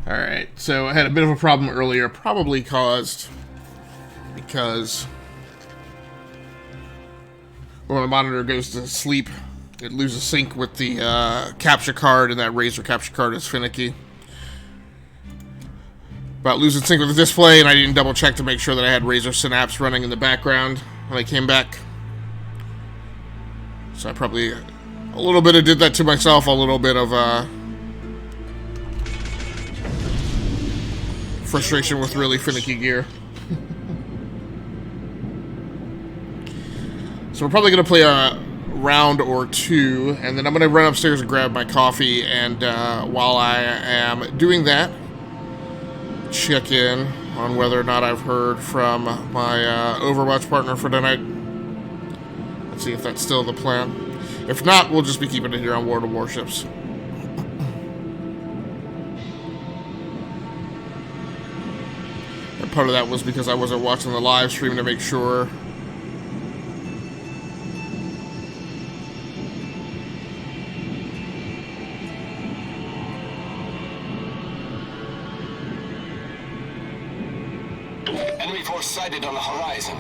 Alright, so I had a bit of a problem earlier, probably caused because when my monitor goes to sleep, it loses sync with the capture card, and that Razor capture card is finicky. About losing sync with the display, and I didn't double check to make sure that I had Razor Synapse running in the background when I came back. So I probably a little bit of did that to myself, a little bit of frustration with really finicky gear. So we're probably going to play a round or two, and then I'm going to run upstairs and grab my coffee, and while I am doing that, check in on whether or not I've heard from my Overwatch partner for tonight. Let's see if that's still the plan. If not, we'll just be keeping it here on World of Warships. Part of that was because I wasn't watching the live stream to make sure. Enemy force sighted on the horizon.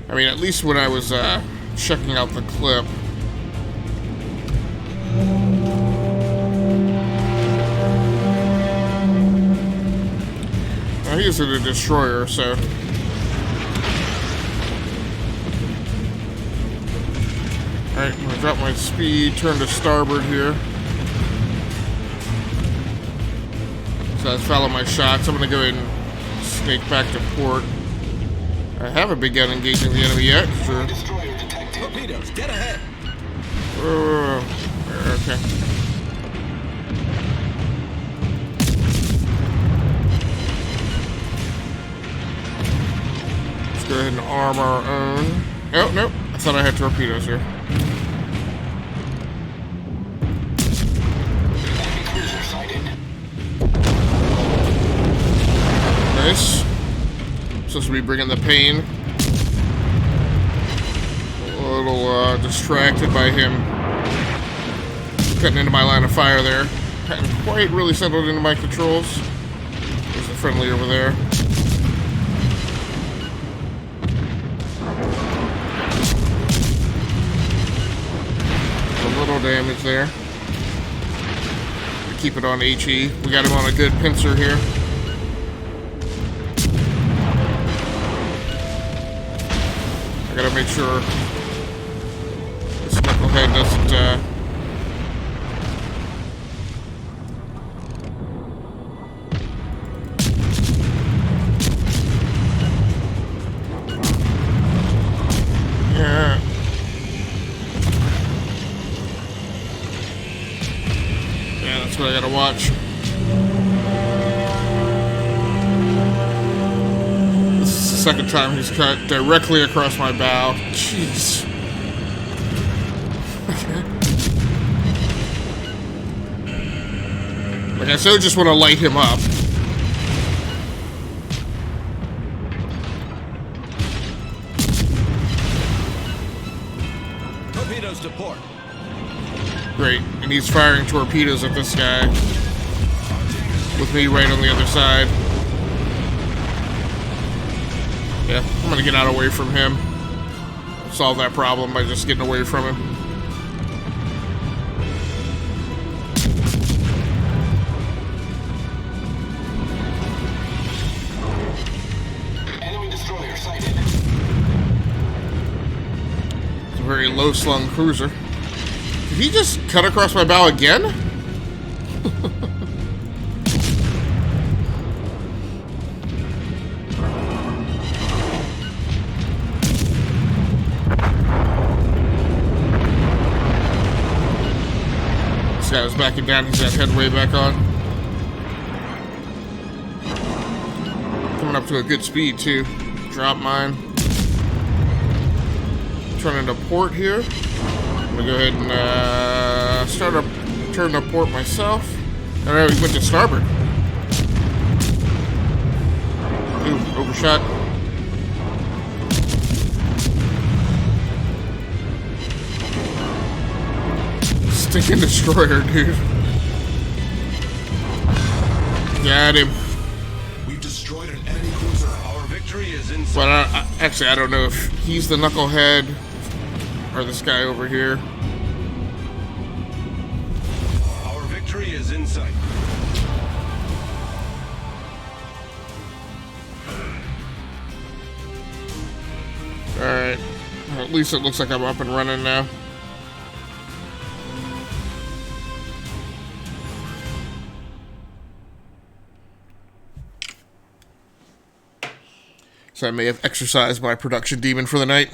I mean, at least when I was checking out the clip. He is a destroyer, so. Alright, I'm gonna drop my speed, turn to starboard here. So I follow my shots. I'm gonna go ahead and snake back to port. I haven't begun engaging the enemy yet. Sure. Destroyer detected. Torpedoes, get ahead. Okay. Go ahead and arm our own. Oh, nope. I thought I had torpedoes here. Cruiser sighted. Nice. Supposed to be bringing the pain. A little distracted by him cutting into my line of fire there. Hadn't quite really settled into my controls. There's a friendly over there. Little damage there. Keep it on HE. We got him on a good pincer here. I gotta make sure this knucklehead doesn't yeah. That's what I gotta watch. This is the second time he's cut directly across my bow. Jeez. Like, I so just want to light him up. Torpedoes to port. Great. And he's firing torpedoes at this guy. With me right on the other side. Yeah, I'm gonna get out away from him. Solve that problem by just getting away from him. Enemy destroyer sighted. It's a very low-slung cruiser. Did he just cut across my bow again? This guy was backing down. He's got headway back on. Coming up to a good speed, too. Drop mine. Turning to port here. I'm gonna go ahead and turn to port myself. I don't know, he went to starboard. Ooh, overshot. Stinking destroyer, dude. Got him. We've destroyed an enemy cruiser. Our victory is in sight. But actually, I don't know if he's the knucklehead or this guy over here. Our victory is in sight. Alright. At least it looks like I'm up and running now. So I may have exercised my production demon for the night.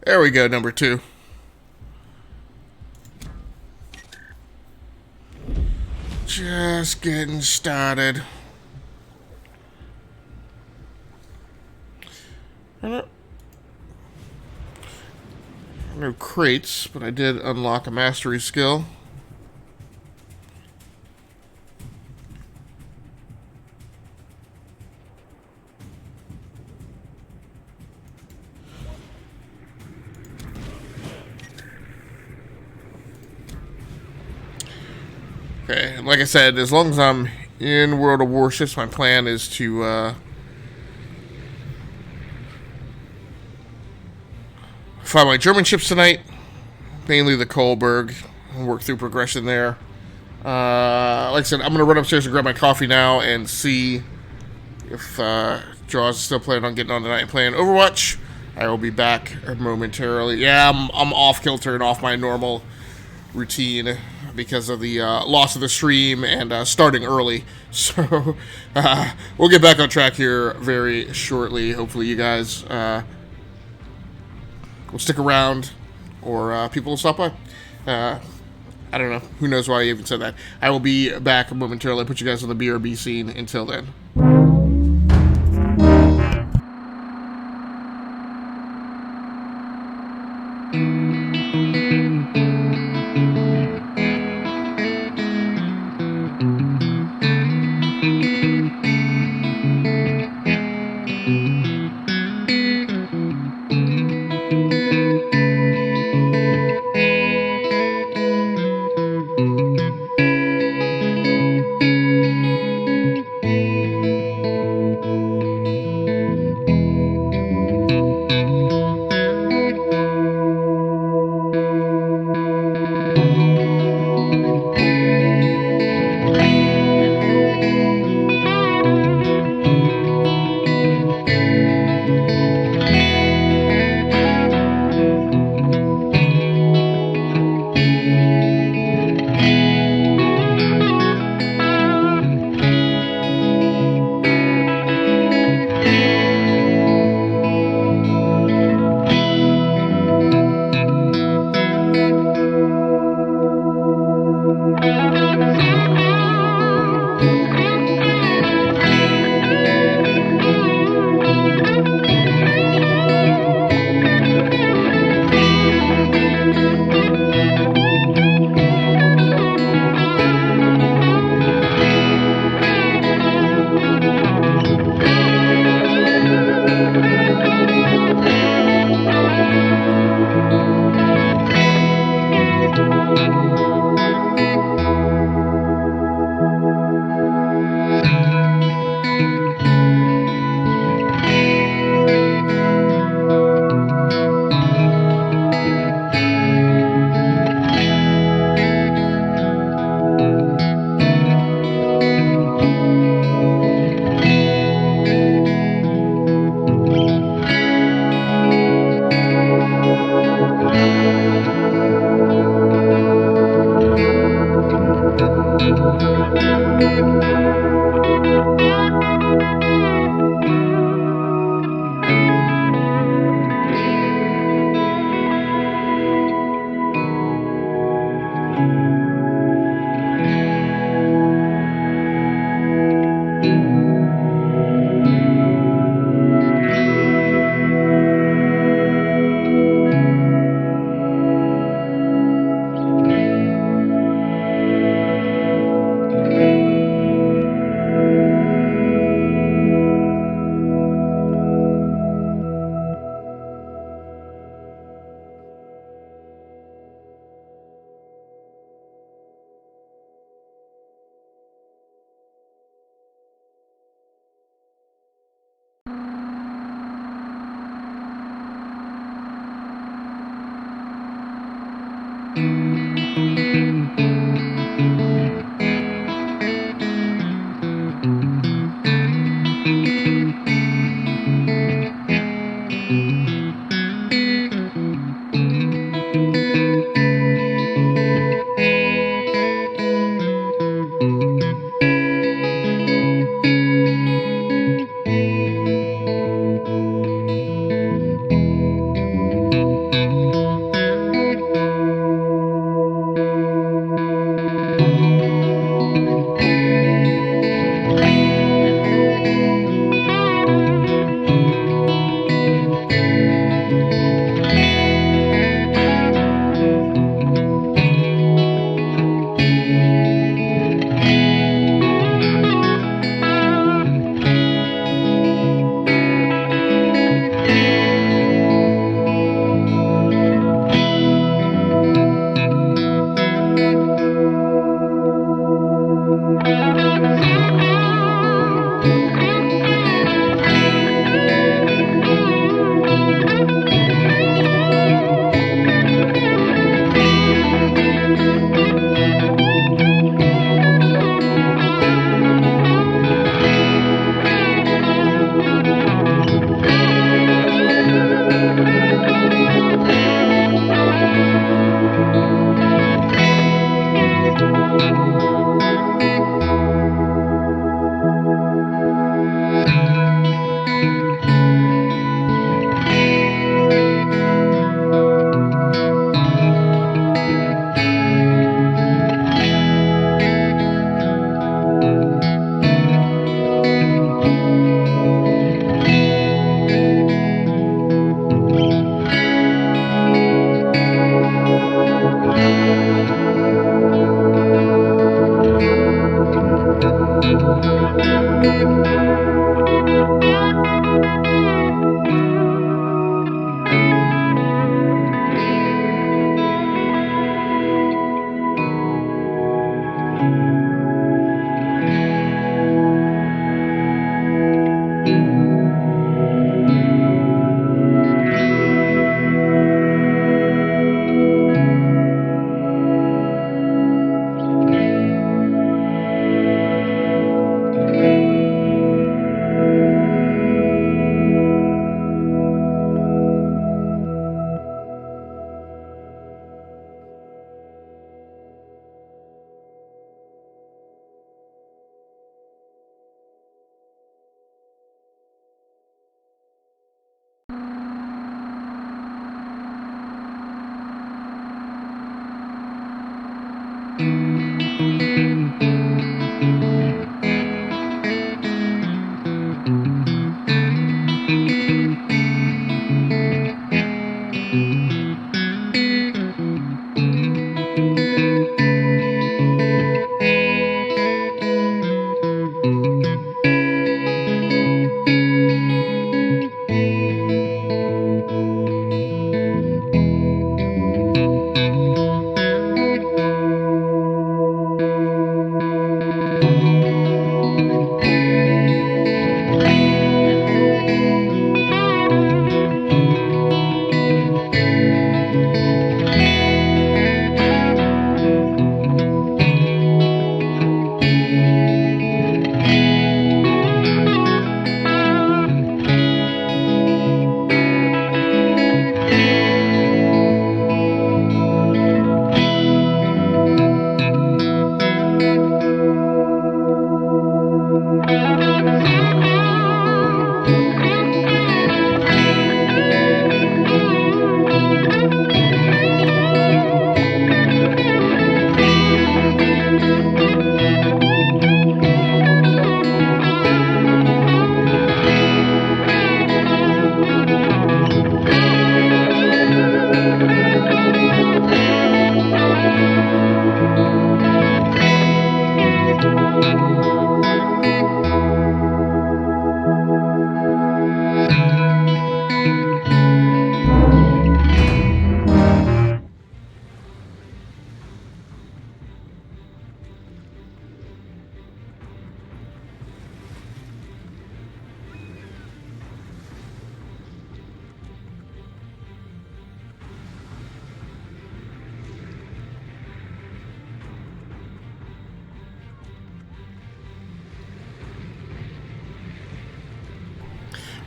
There we go, number 2. Just getting started. No crates, but I did unlock a mastery skill. Okay, and like I said, as long as I'm in World of Warships, my plan is to find my German ships tonight, mainly the Kohlberg, and work through progression there. Like I said, I'm going to run upstairs and grab my coffee now and see if Jaws is still planning on getting on tonight and playing Overwatch. I will be back momentarily. Yeah, I'm off kilter and off my normal routine because of the loss of the stream and starting early. So we'll get back on track here very shortly. Hopefully you guys will stick around, or people will stop by. I don't know. Who knows why I even said that. I will be back momentarily. Put you guys on the BRB scene. Until then.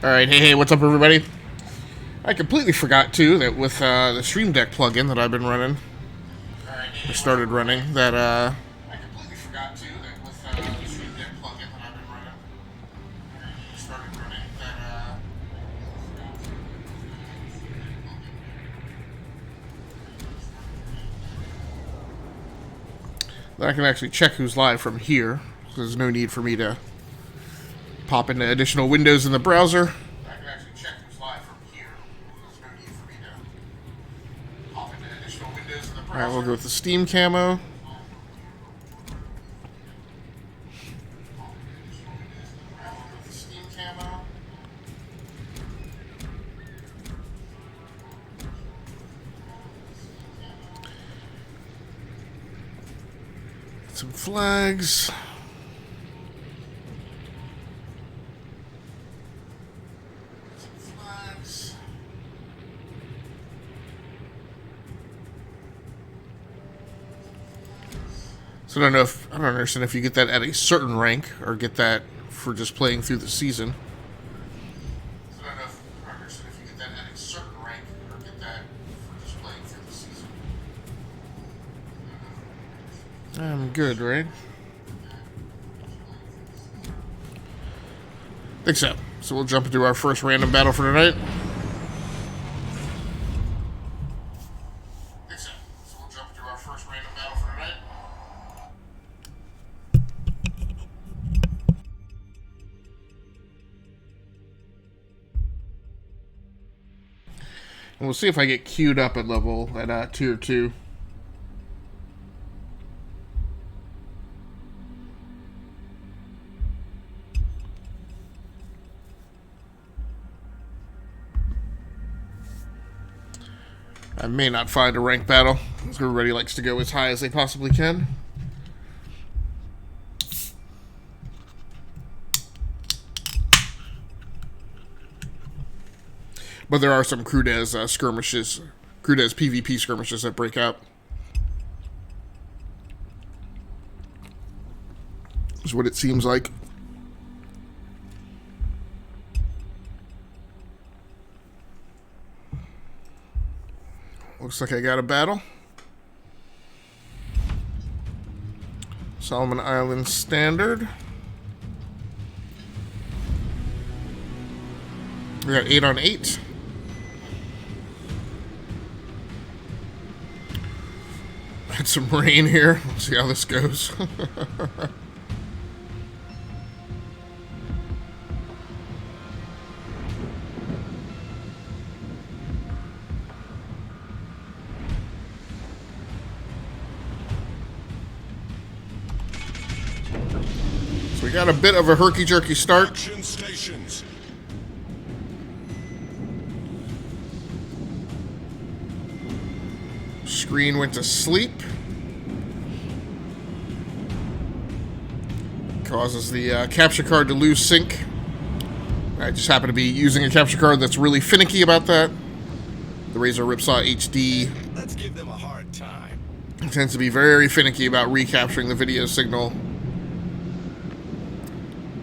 Alright, hey, what's up, everybody? I completely forgot, too, that with the Stream Deck plugin that I've been running, I started running, that, I completely forgot, too, that with the Stream Deck plugin that I've been running, I started running, that I can actually check who's live from here. So there's no need for me to pop into additional windows in the browser. I can actually check who's live from here. There's no need for me to pop into additional windows in the browser. Alright, we'll go with the Steam camo. Some flags. So I don't understand if you get that at a certain rank or get that for just playing through the season. So I don't understand if you get that at a certain rank or get that for just playing through the season. I'm good, right? Think so. So we'll jump into our first random battle for tonight. And we'll see if I get queued up at level at tier 2. I may not find a ranked battle, because everybody likes to go as high as they possibly can. But there are some Crudez skirmishes, Crudez PvP skirmishes that break out. Is what it seems like. Looks like I got a battle. Solomon Island Standard. We got 8 on 8. Had some rain here. Let's see how this goes. So we got a bit of a herky-jerky start. Action stations. Screen went to sleep. causes the capture card to lose sync. I just happen to be using a capture card that's really finicky about that. The Razer Ripsaw HD Let's give them a hard time. tends to be very finicky about recapturing the video signal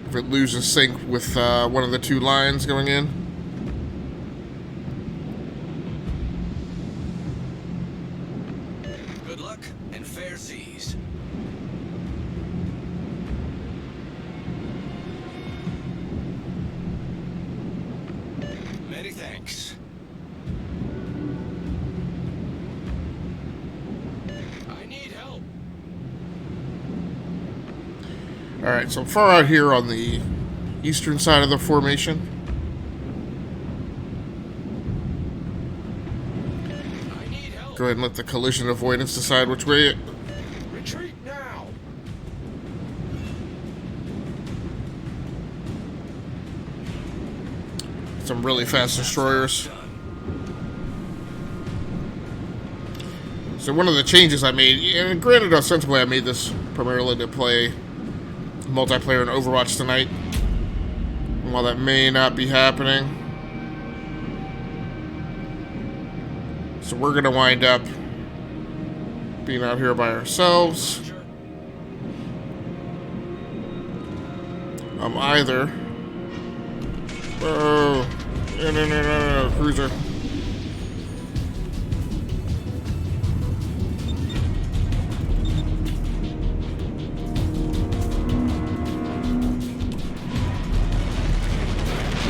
if it loses sync with one of the two lines going in. Good luck and fair seas. Many thanks. I need help. Alright, so far out here on the eastern side of the formation. I need help. Go ahead and let the collision avoidance decide which way. Retreat now. Some really fast destroyers. Done. So one of the changes I made, and granted ostensibly I made this primarily to play multiplayer in Overwatch tonight. And while that may not be happening, so we're gonna wind up being out here by ourselves. I'm either no, cruiser.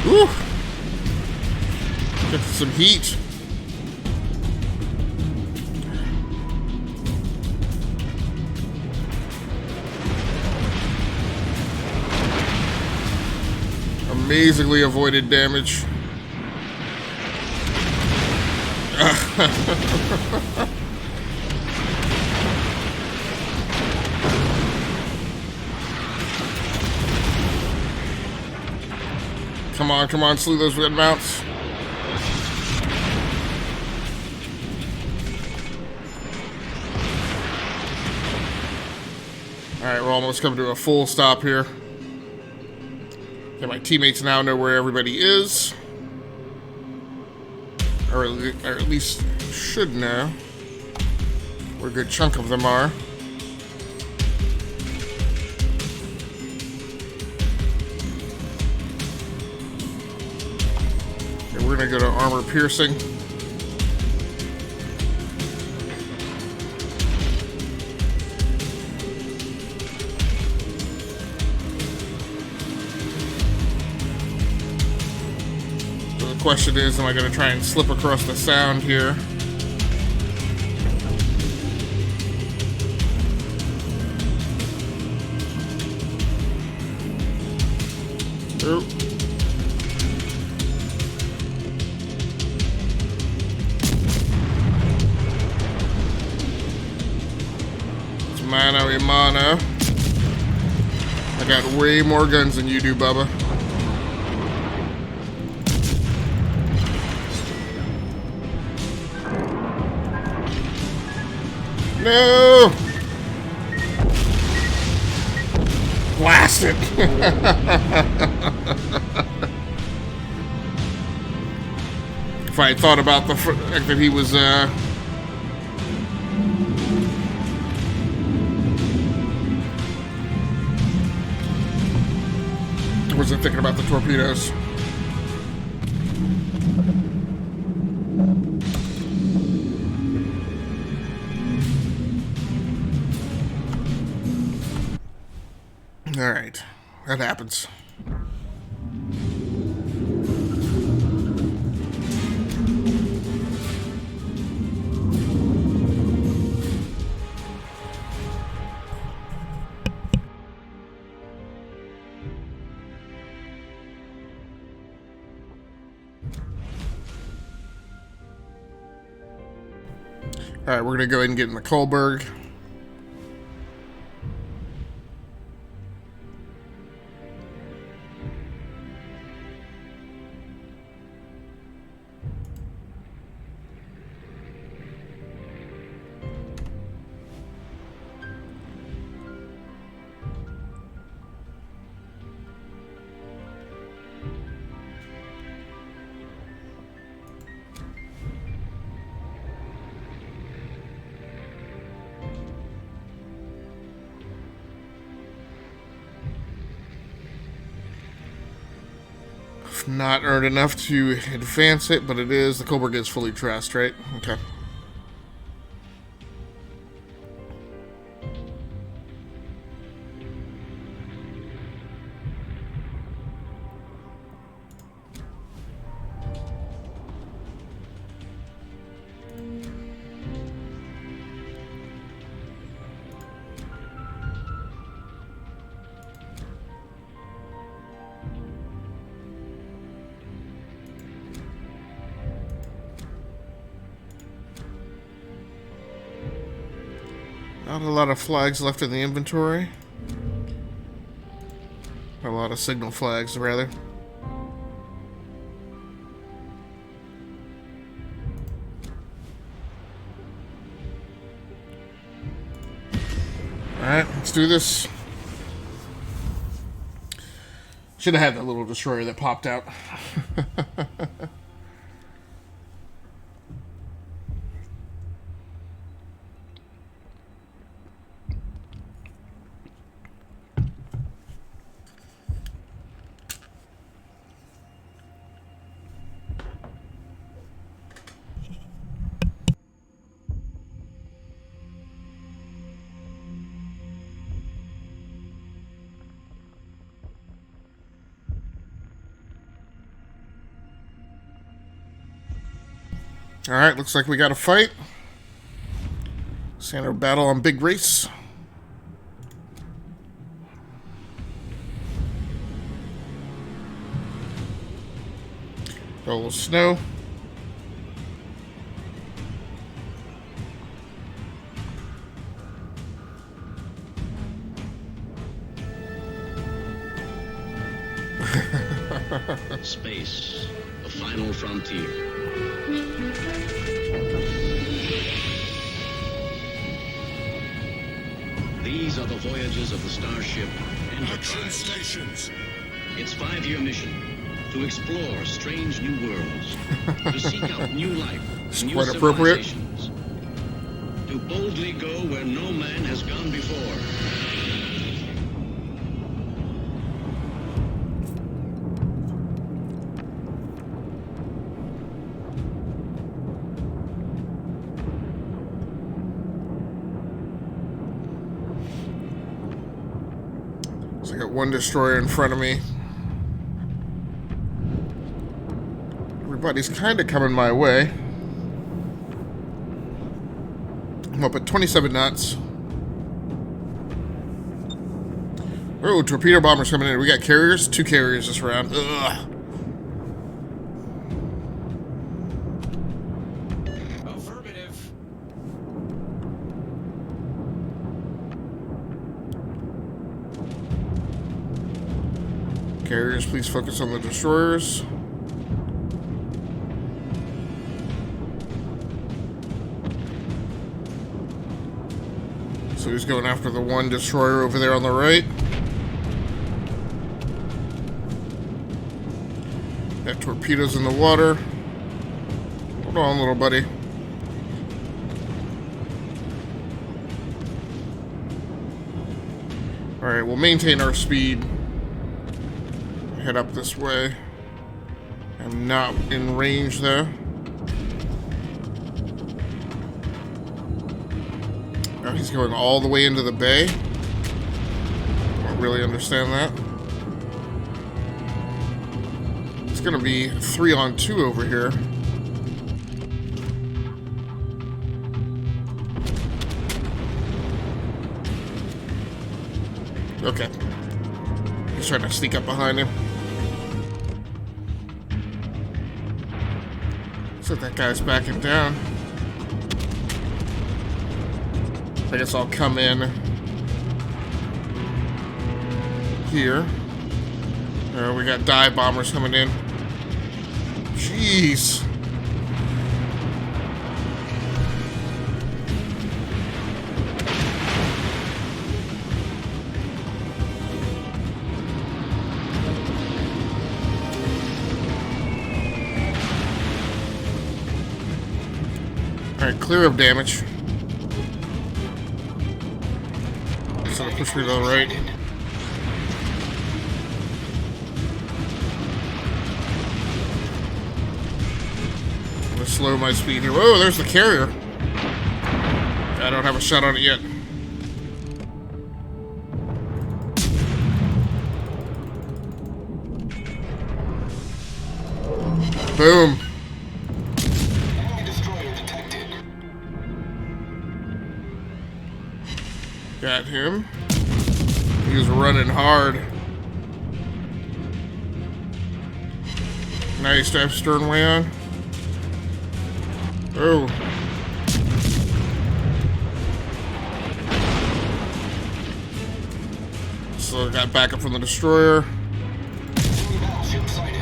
Woo! Get some heat. Amazingly avoided damage. Come on, slew those red mounts. Alright, we're almost coming to a full stop here. Okay, my teammates now know where everybody is. Or at least should know where a good chunk of them are. Okay, we're gonna go to armor piercing. The question is, am I going to try and slip across the sound here? Oop. It's mano a mano. I got way more guns than you do, Bubba. No! Blast it! If I had thought about the fact that he was, I wasn't thinking about the torpedoes. All right, that happens. All right, we're gonna go ahead and get in the Kohlberg. not earned enough to advance it, but it is. The Coburg is fully dressed, right? Okay. Not a lot of flags left in the inventory. A lot of signal flags, rather. Alright, let's do this. Should have had that little destroyer that popped out. Alright, looks like we got a fight. Standard battle on Big Race. Got a little snow. Space, the final frontier. These are the voyages of the starship Action Enterprise. stations. Its 5-year mission: to explore strange new worlds, to seek out new life, It's new quite appropriate. civilizations, to boldly go where no man has gone before. So I got one destroyer in front of me. Everybody's kind of coming my way. I'm up at 27 knots. Oh, torpedo bombers coming in. We got carriers? 2 carriers this round. Ugh. Affirmative. Carriers, please focus on the destroyers. So he's going after the one destroyer over there on the right. Got torpedoes in the water. Hold on, little buddy. Alright, we'll maintain our speed. Head up this way. I'm not in range though. Oh, he's going all the way into the bay. Don't really understand that. It's gonna be 3-on-2 over here. Okay. He's trying to sneak up behind him. So that guy's backing down. I guess I'll come in here. We got dive bombers coming in. Jeez. Alright, clear of damage. So I'll push me to the right. slow my speed here. Whoa, there's the carrier. I don't have a shot on it yet. Boom. Enemy destroyer detected. Got him. He was running hard. Nice to have sternway on. Oh. So got backup from the destroyer. Enemy battleship sighted.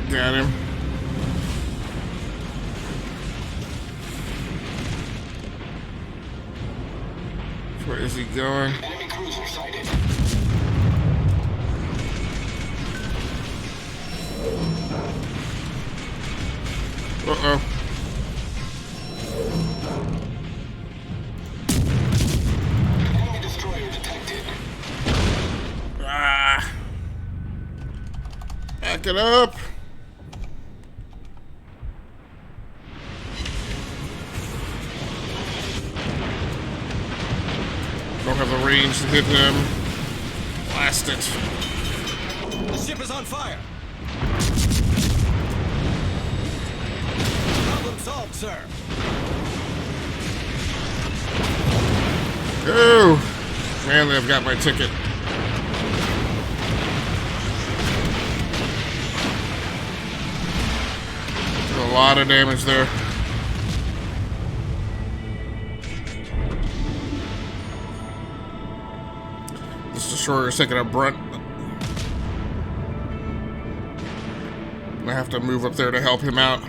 Got him. Where is he going? Enemy cruiser sighted. Uh-oh. Enemy destroyer detected. Ah. Back it up. Don't have the range to hit him. Blast it. The ship is on fire. Problem solved, sir. Oh! Man, they've got my ticket. A lot of damage there. This destroyer is taking a brunt. I have to move up there to help him out.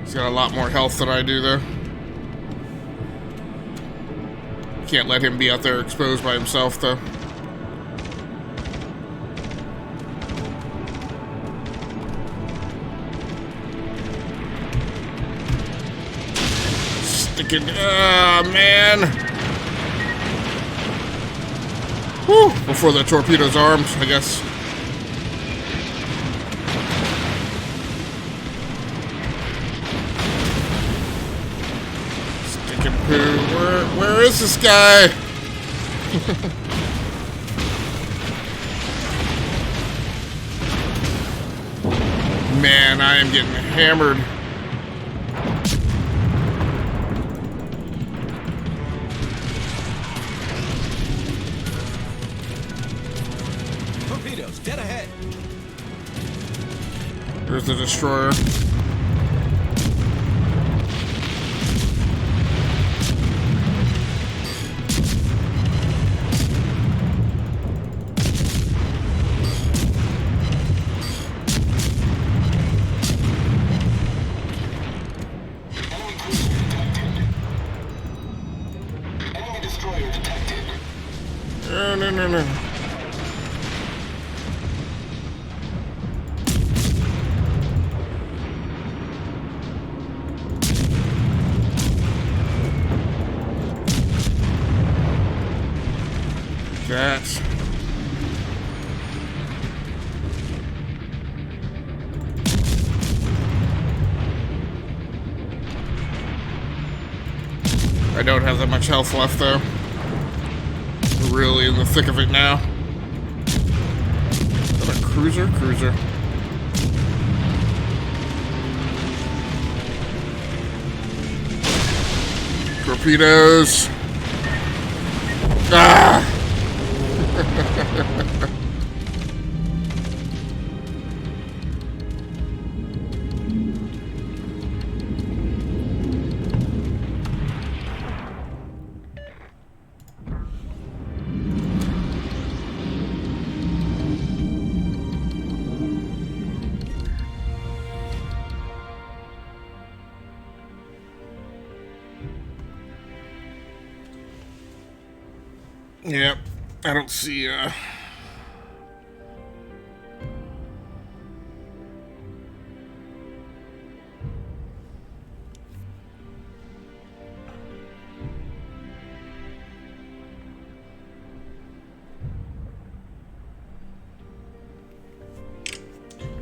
He's got a lot more health than I do, though. Can't let him be out there exposed by himself, though. Sticking. Man. Whew. Before the torpedo's armed, I guess. Sticking poo. Where is this guy? Man, I am getting hammered. Torpedoes, dead ahead. There's the destroyer. Enemy cruiser detected. Enemy destroyer detected. No. That. I don't have that much health left, though. We're really in the thick of it now. Is that a cruiser? Cruiser. Torpedoes. Ah! Yep. I don't see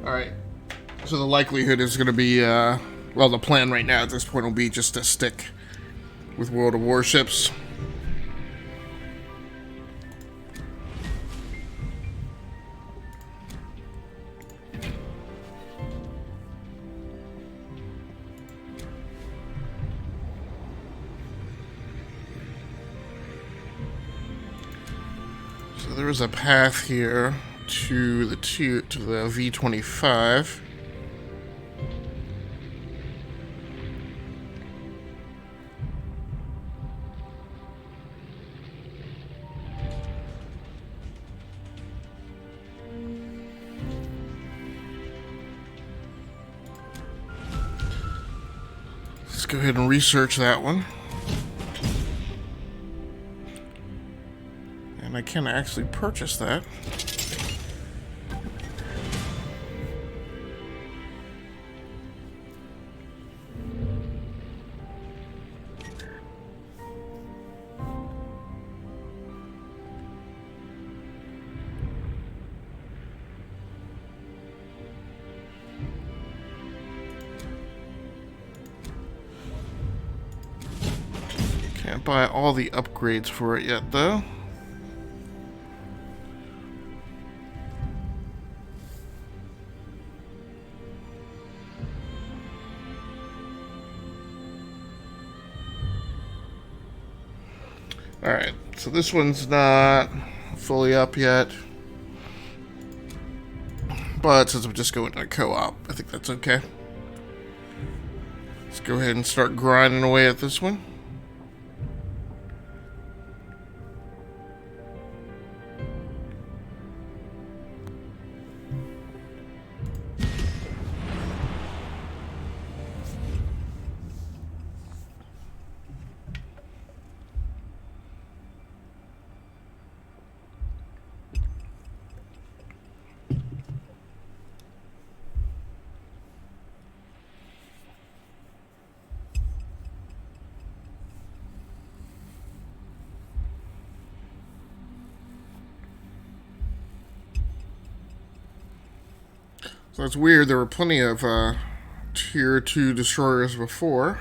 Alright. So the likelihood is going to be, well, the plan right now at this point will be just to stick with World of Warships. So there is a path here to the V25. Let's go ahead and research that one. And I can actually purchase that. Can't buy all the upgrades for it yet, though. Alright, so this one's not fully up yet. But since I'm just going to a co-op, I think that's okay. Let's go ahead and start grinding away at this one. So it's weird, there were plenty of Tier 2 destroyers before.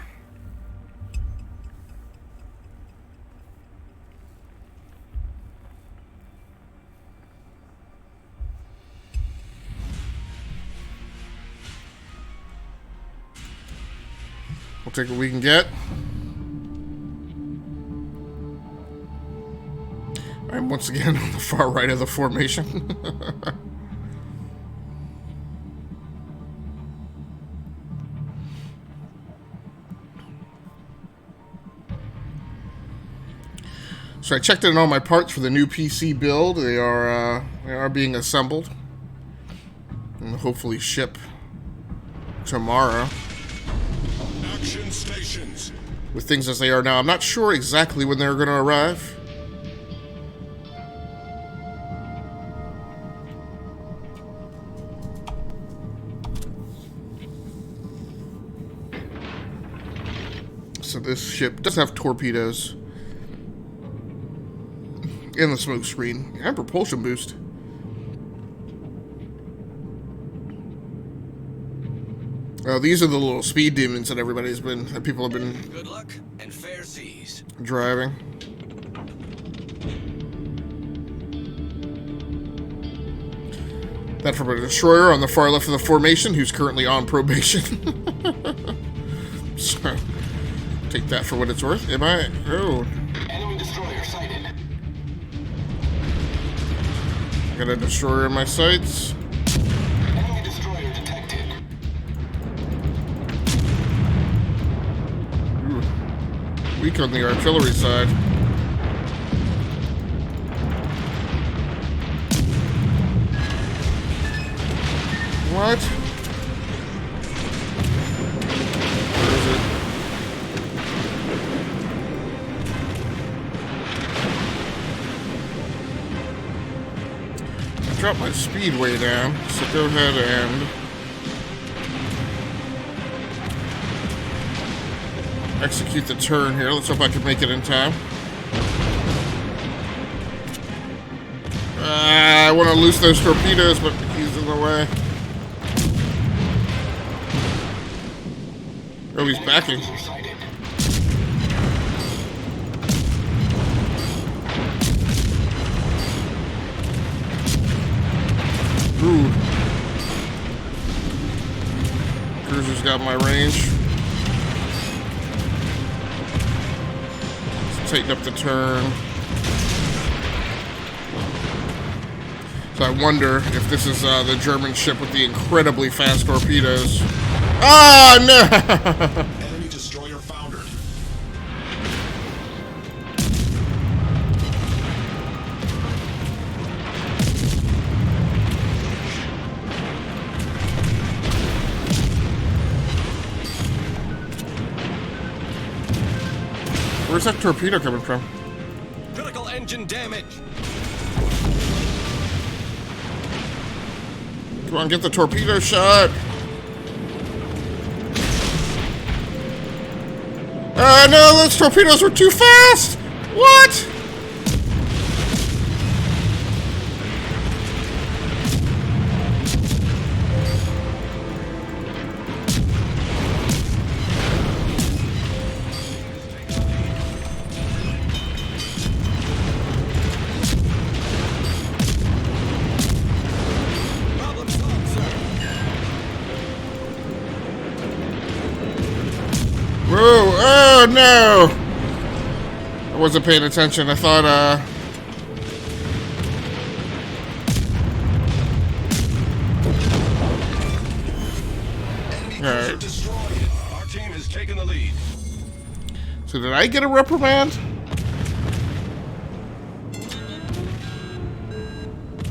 We'll take what we can get. I'm once again on the far right of the formation. So I checked in all my parts for the new PC build. They are being assembled and hopefully ship tomorrow. Action stations. With things as they are now, I'm not sure exactly when they're going to arrive. So this ship does have torpedoes. And the smoke screen and propulsion boost. Oh, these are the little speed demons that that people have been Good luck and fair seas. driving. That from a destroyer on the far left of the formation, who's currently on probation. So, take that for what it's worth. Am I? Oh. Enemy destroyer sighted. Got a destroyer in my sights. Enemy destroyer detected. Ooh. Weak on the artillery side. What? Where is it? Drop my speed way down, so go ahead and execute the turn here. Let's hope I can make it in time. I want to loose those torpedoes, but he's in the way. Oh, he's backing. Ooh. Cruiser's got my range. Let's tighten up the turn. So I wonder if this is the German ship with the incredibly fast torpedoes. Ah, no! Enemy destroyer foundered. Where's that torpedo coming from? Critical engine damage. Come on, get the torpedo shot. No, those torpedoes were too fast! What? Problem solved, sir. Whoa, oh no! I wasn't paying attention. I thought, Enemy Alright. cruiser destroyed. Our team has taken the lead. so did I get a reprimand?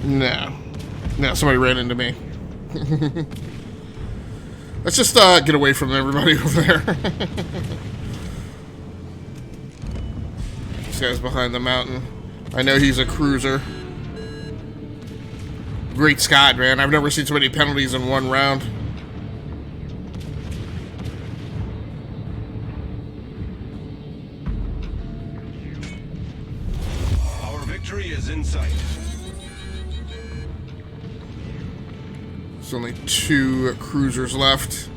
No. No, somebody ran into me. Let's just get away from everybody over there. This guy's behind the mountain. I know he's a cruiser. Great Scott, man. I've never seen so many penalties in one round. Our victory is in sight. There's only 2 cruisers left.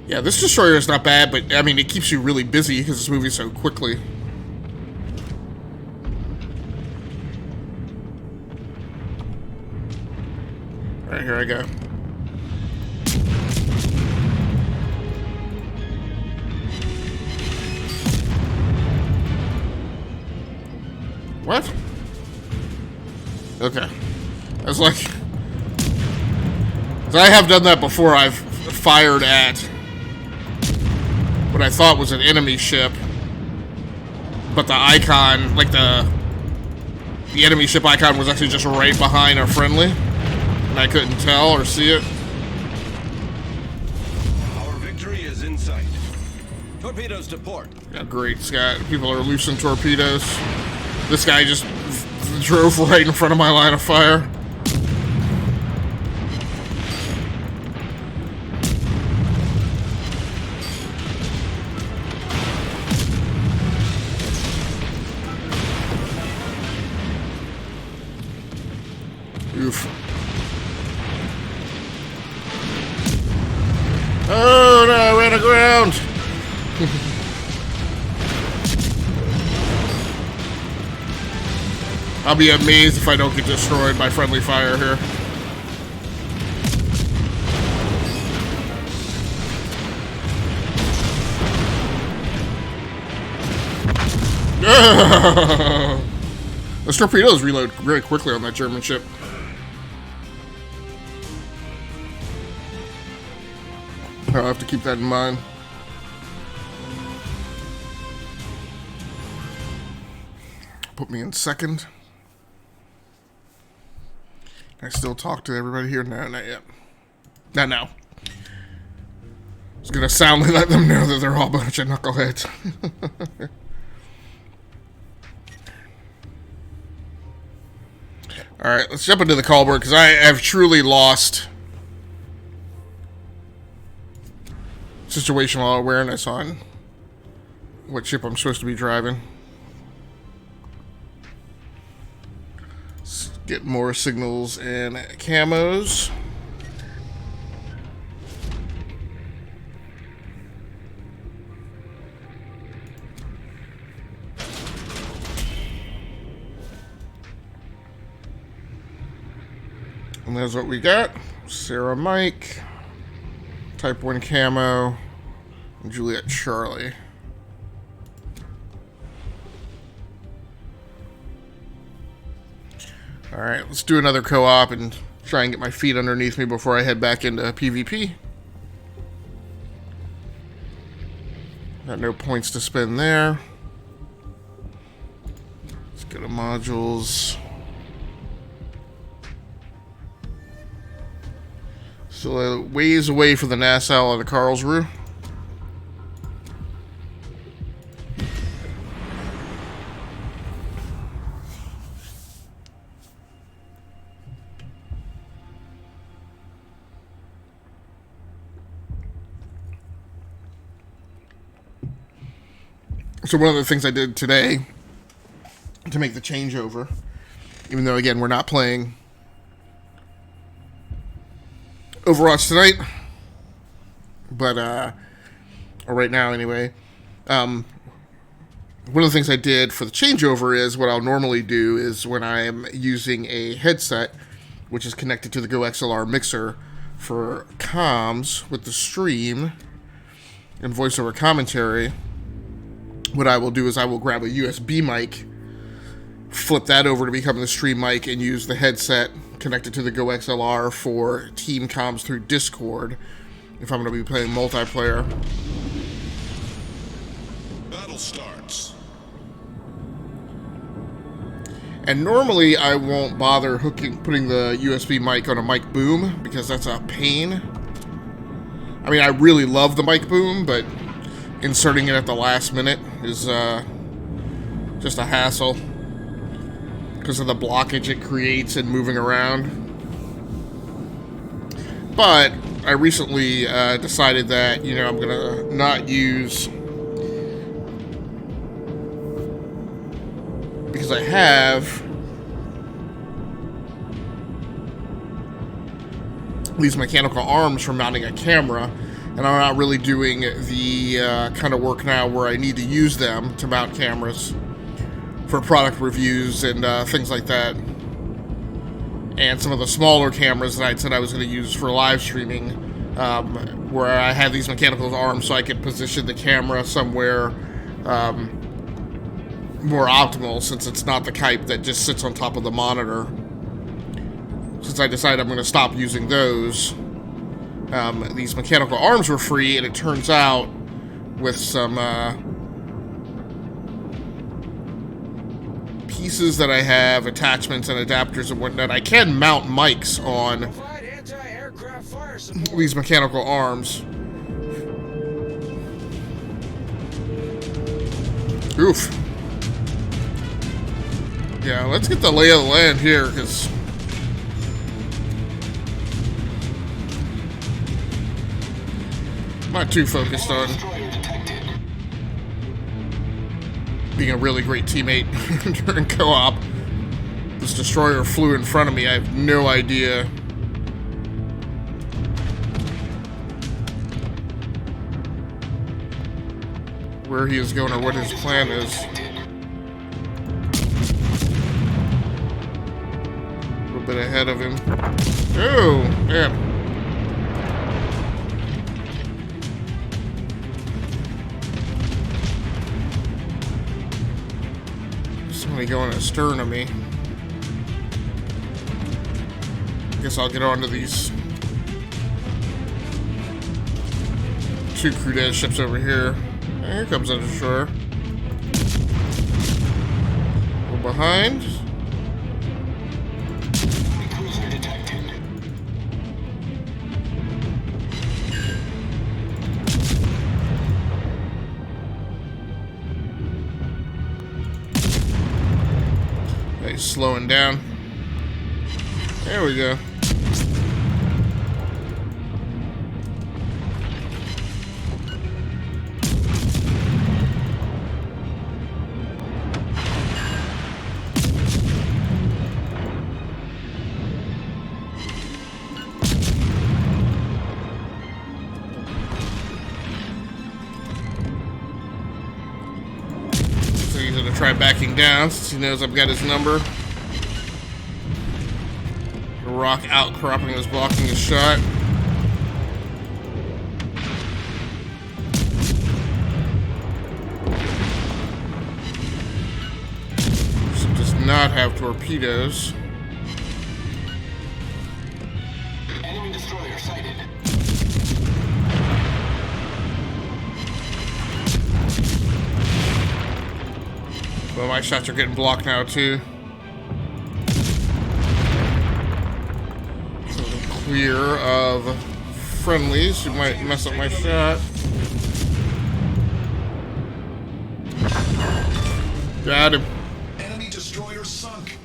Yeah, this destroyer is not bad, but I mean, it keeps you really busy because it's moving so quickly. Alright, here I go. What? Okay. I was like... So I have done that before. I've fired at what I thought was an enemy ship. But the icon, like the enemy ship icon was actually just right behind our friendly. And I couldn't tell or see it. Our victory is in sight. Torpedoes to port. Yeah, great, Scott. People are loosing torpedoes. This guy just drove right in front of my line of fire. Oof. Oh no, I ran aground! I'll be amazed if I don't get destroyed by friendly fire here. Those torpedoes reload very quickly on that German ship. I'll have to keep that in mind. Put me in second. Can I still talk to everybody here? No, not yet. Not now. It's gonna sound like let them know that they're all a bunch of knuckleheads. Alright, let's jump into the call board because I have truly lost situational awareness on what ship I'm supposed to be driving. Get more signals and camos. And there's what we got. Sarah Mike, Type 1 camo, and Juliet Charlie. Alright, let's do another co-op and try and get my feet underneath me before I head back into PvP. Got no points to spend there. Let's go to modules. Still a ways away for the Nassau and the Karlsruhe. So one of the things I did today to make the changeover, even though again we're not playing Overwatch tonight, but or right now anyway, one of the things I did for the changeover is what I'll normally do is when I'm using a headset which is connected to the Go XLR mixer for comms with the stream and voiceover commentary, what I will do is I will grab a USB mic, flip that over to become the stream mic, and use the headset connected to the Go XLR for team comms through Discord if I'm going to be playing multiplayer. Battle starts. And normally I won't bother putting the USB mic on a mic boom because that's a pain. I mean, I really love the mic boom, but inserting it at the last minute is just a hassle because of the blockage it creates and moving around. But I recently decided that, you know, I'm gonna not use, because I have these mechanical arms for mounting a camera, and I'm not really doing the kind of work now where I need to use them to mount cameras for product reviews and things like that. And some of the smaller cameras that I said I was going to use for live streaming, where I have these mechanical arms so I could position the camera somewhere more optimal, since it's not the type that just sits on top of the monitor. Since I decided I'm going to stop using those, these mechanical arms were free, and it turns out with some pieces that I have, attachments and adapters and whatnot, I can mount mics on these mechanical arms. Oof. Yeah, let's get the lay of the land here, because I'm not too focused on being a really great teammate during co-op. This destroyer flew in front of me. I have no idea where he is going or what his plan is. A little bit ahead of him. Oh, man. Somebody going astern of me. Guess I'll get onto these two crewed ships over here. And here comes a destroyer. We're behind. He's slowing down. There we go. gonna try backing down since he knows I've got his number. A rock outcropping is blocking his shot. So does not have torpedoes. Enemy destroyer sighted. Well, my shots are getting blocked now too. So I'm clear of friendlies who might mess up my shot. Got him. Enemy destroyer sunk.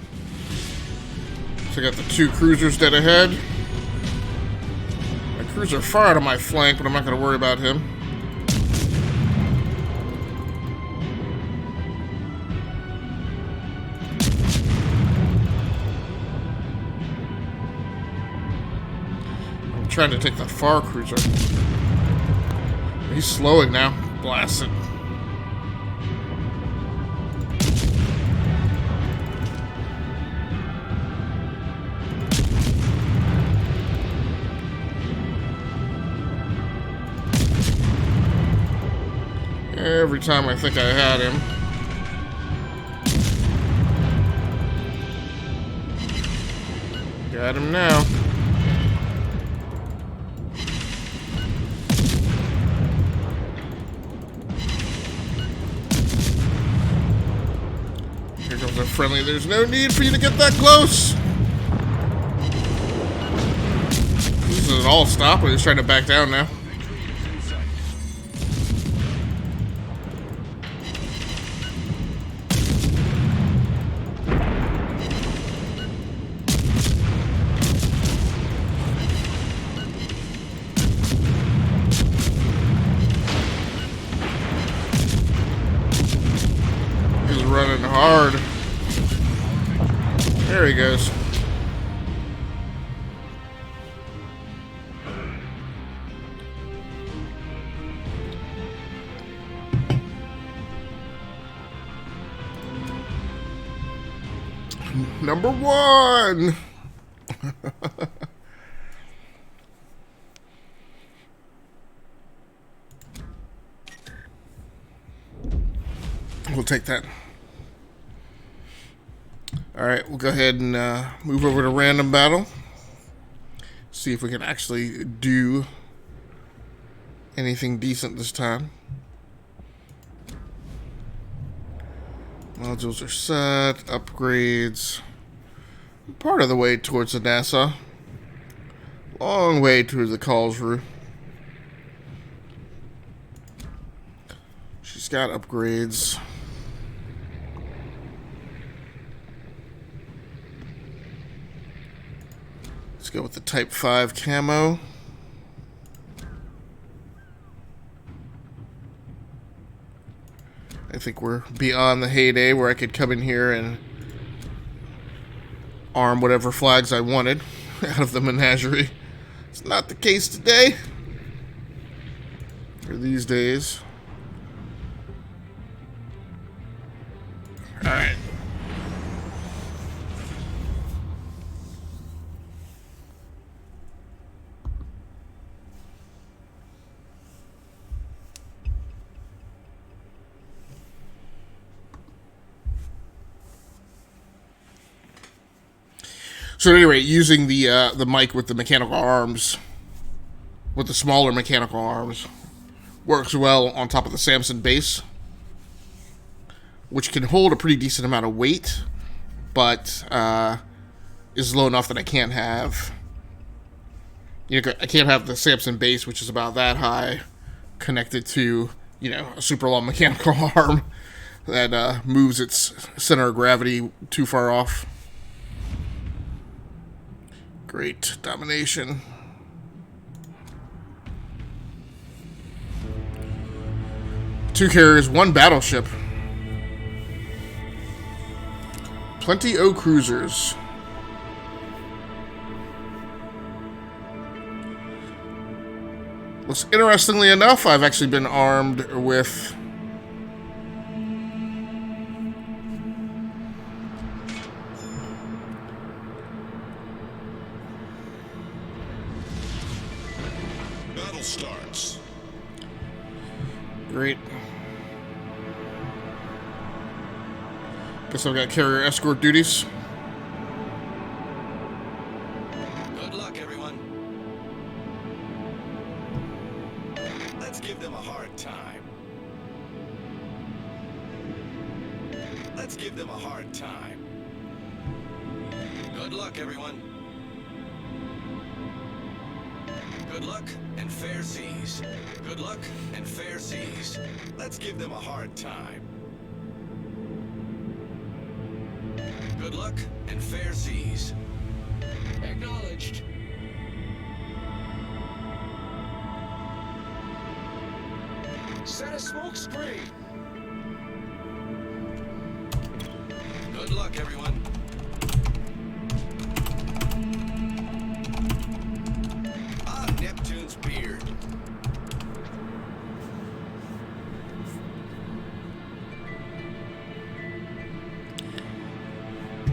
So I got the 2 cruisers dead ahead. My cruiser far out of my flank, but I'm not going to worry about him. I'm trying to take the far cruiser. He's slowing now. Blast it. Every time I think I had him. Got him now. Here comes a friendly. There's no need for you to get that close. This is an all stop, but he's trying to back down now. Running hard. There he goes. Number 1. We'll take that. Alright, we'll go ahead and move over to random battle. See if we can actually do anything decent this time. Modules are set, upgrades. Part of the way towards the NASA. Long way to the Karlsruhe. She's got upgrades. Let's go with the Type 5 camo. I think we're beyond the heyday where I could come in here and arm whatever flags I wanted out of the menagerie. It's not the case today, or these days. All right. So anyway, using the mic with the mechanical arms, with the smaller mechanical arms, works well on top of the Samson base, which can hold a pretty decent amount of weight, but is low enough that I can't have, I can't have the Samson base, which is about that high, connected to, a super long mechanical arm that moves its center of gravity too far off. Great domination. Two carriers, one battleship. Plenty of cruisers. Looks interestingly enough, I've actually been armed with starts. Great. Guess I've got carrier escort duties. Good luck, everyone. Let's give them a hard time. Let's give them a hard time. Good luck, everyone. Good luck and fair seas. Good luck and fair seas. Let's give them a hard time. Good luck and fair seas. Acknowledged. Set a smoke screen. Good luck, everyone. Ah, Neptune's beard.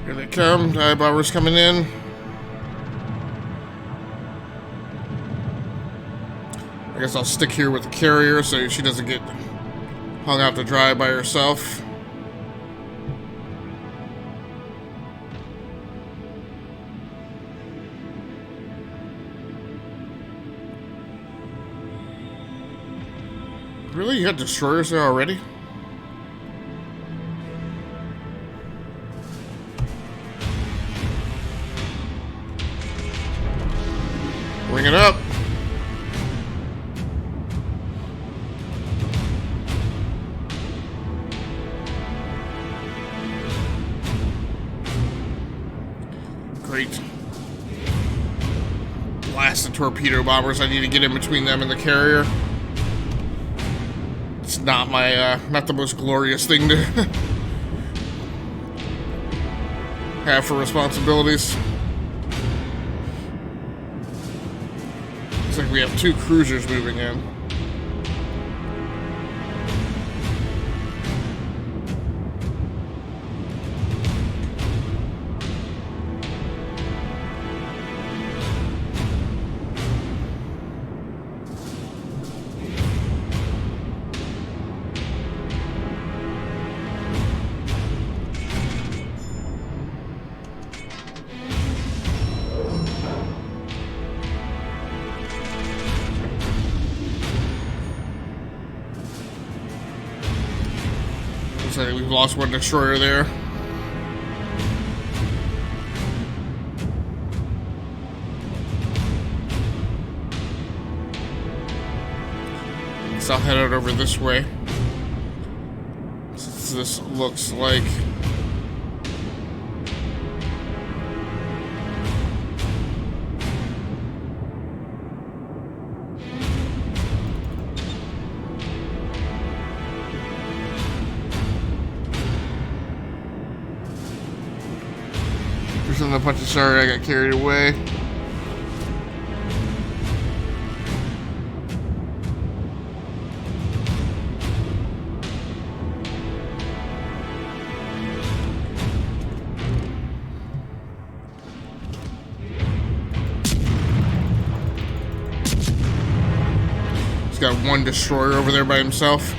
Here they come. Dive bombers coming in. I guess I'll stick here with the carrier so she doesn't get hung out to dry by herself. Really? You got destroyers there already? Bring it up. Great. Blast the torpedo bombers. I need to get in between them and the carrier. It's not my, not the most glorious thing to have for responsibilities. Looks like we have 2 cruisers moving in. Looks like we've lost 1 destroyer there. Guess I'll head out over this way. Since this looks like a bunch of sorry I got carried away. He's got 1 destroyer over there by himself.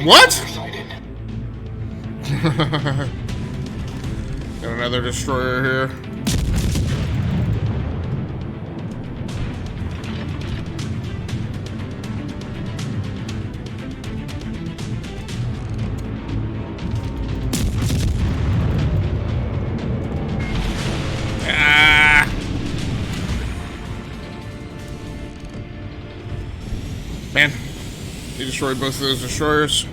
What? Got another destroyer here. Ah! Man, he destroyed both of those destroyers.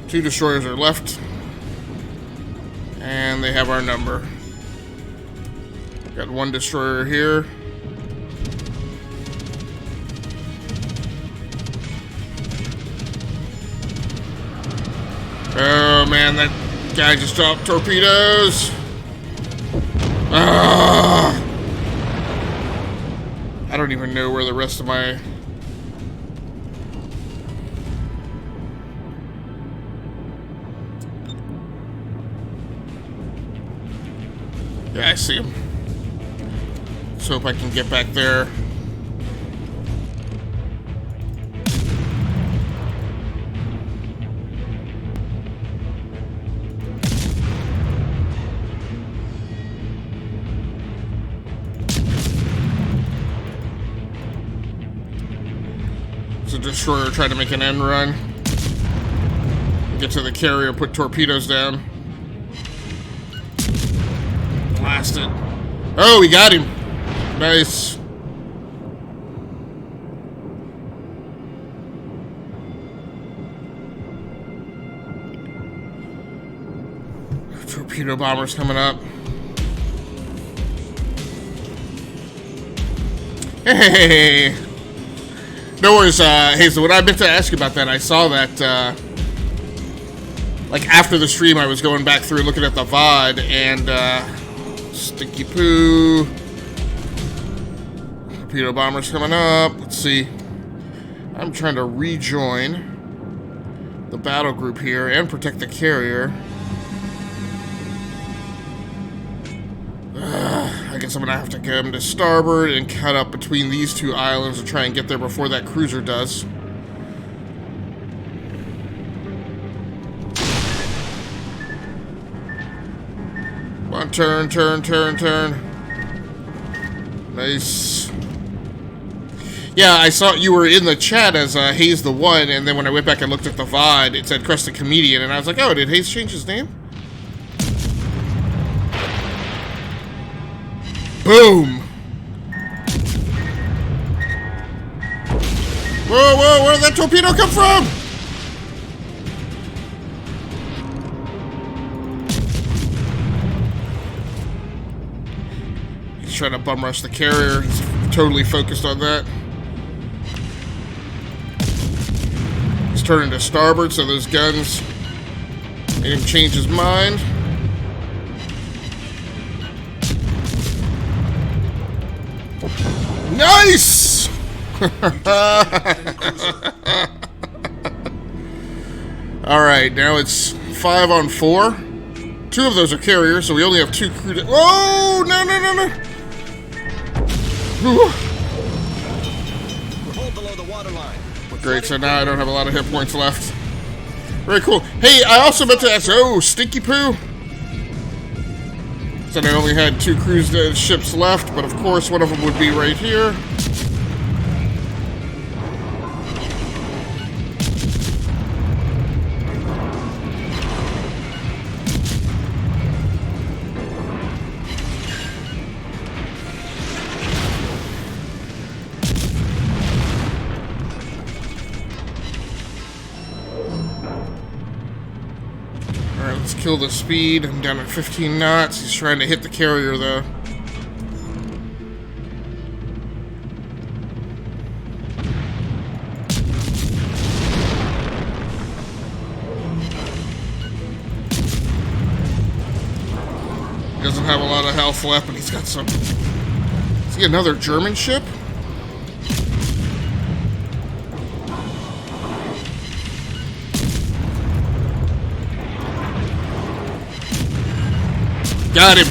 2 destroyers are left. And they have our number. Got 1 destroyer here. Oh man, that guy just dropped torpedoes. Ah! I don't even know where the rest of my... Yeah, I see him. Let's hope I can get back there. So destroyer tried to make an end run. Get to the carrier, put torpedoes down. Blast it. Oh, we got him. Nice. Torpedo bombers coming up. Hey. No worries, Hazel. What I meant to ask you about that, I saw that, like, after the stream, I was going back through looking at the VOD, and, Stinky Poo. Torpedo bombers coming up. Let's see. I'm trying to rejoin the battle group here and protect the carrier. I guess I'm gonna have to come to starboard and cut up between these two islands to try and get there before that cruiser does. One turn, turn, turn, turn. Nice. Yeah, I saw you were in the chat as Hayes the One, and then when I went back and looked at the VOD, it said Crested Comedian, and I was like, oh, did Hayes change his name? Boom! Whoa, whoa, where did that torpedo come from? He's trying to bum rush the carrier. He's totally focused on that. He's turning to starboard, so those guns made him change his mind. Nice! Alright, now it's 5 on 4. 2 of those are carriers, so we only have 2 crew. Oh, no, no, no, no! We're hold below the waterline. Great, so now I don't have a lot of hit points left. Very cool. Hey, I also meant to ask, oh, Stinky Poo. Said I only had 2 cruise ships left, but of course one of them would be right here. Alright, let's kill the speed. I'm down at 15 knots. He's trying to hit the carrier, though. He doesn't have a lot of health left, but he's got some... Is he another German ship? Got him.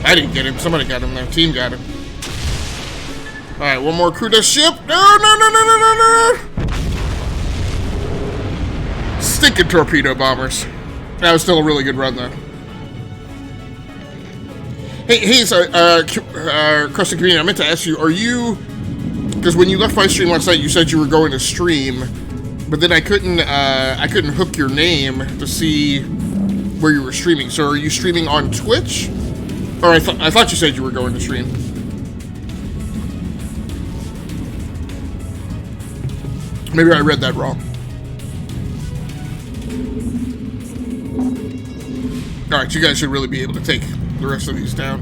I didn't get him. Somebody got him. Their team got him. Alright, one more crew to ship. No, no, no, no, no, no, no. Stinking torpedo bombers. That was still a really good run, though. Hey, Crescent Community, I meant to ask you, are you... Because when you left my stream last night, you said you were going to stream, but then I couldn't hook your name to see where you were streaming. So are you streaming on Twitch? Or I thought you said you were going to stream. Maybe I read that wrong. Alright, you guys should really be able to take the rest of these down.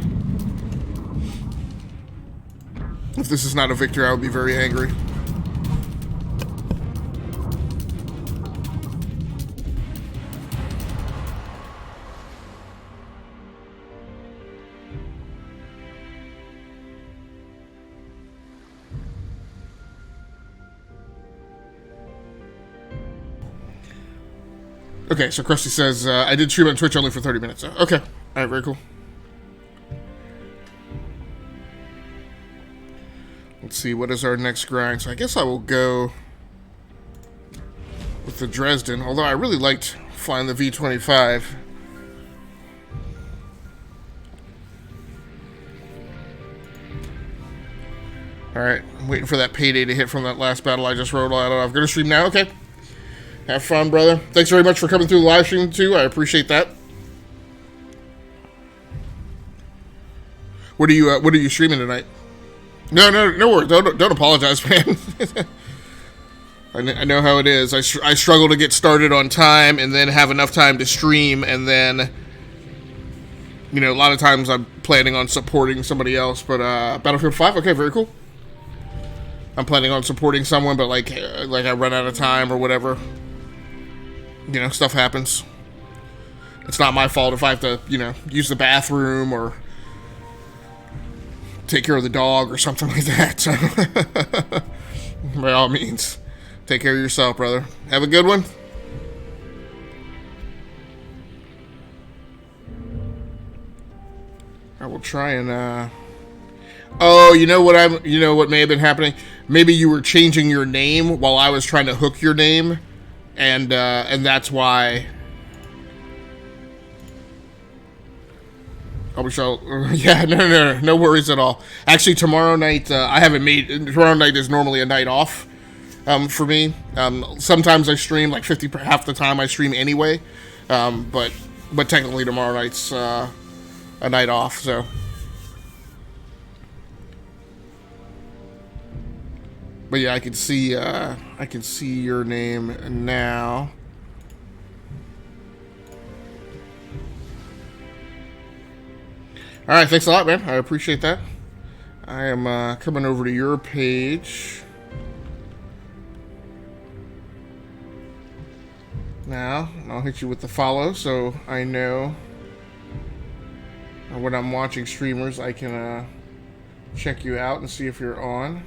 If this is not a victory, I would be very angry. Okay, so Krusty says, I did stream on Twitch only for 30 minutes. Okay. Alright, very cool. Let's see, what is our next grind? So I guess I will go with the Dresden, although I really liked flying the V-25. Alright, I'm waiting for that payday to hit from that last battle I just rode out of. I'm going to stream now? Okay. Have fun, brother. Thanks very much for coming through the live stream, too. I appreciate that. What are you streaming tonight? No worries. Don't apologize, man. I know how it is. I struggle to get started on time and then have enough time to stream, and then, you know, a lot of times I'm planning on supporting somebody else. But Battlefield 5, okay, very cool. I'm planning on supporting someone, but like I run out of time or whatever. You know, stuff happens. It's not my fault if I have to, you know, use the bathroom or take care of the dog or something like that. So, by all means, take care of yourself, brother. Have a good one. I will try and, oh, you know what may have been happening? Maybe you were changing your name while I was trying to hook your name, and that's why. Oh, we shall. Yeah, no worries at all. Actually, tomorrow night, tomorrow night is normally a night off, for me. Sometimes I stream, like half the time I stream anyway, but technically tomorrow night's a night off, so. But yeah, I can see your name now. All right, thanks a lot, man. I appreciate that. I am coming over to your page now. I'll hit you with the follow, so I know when I'm watching streamers, I can check you out and see if you're on.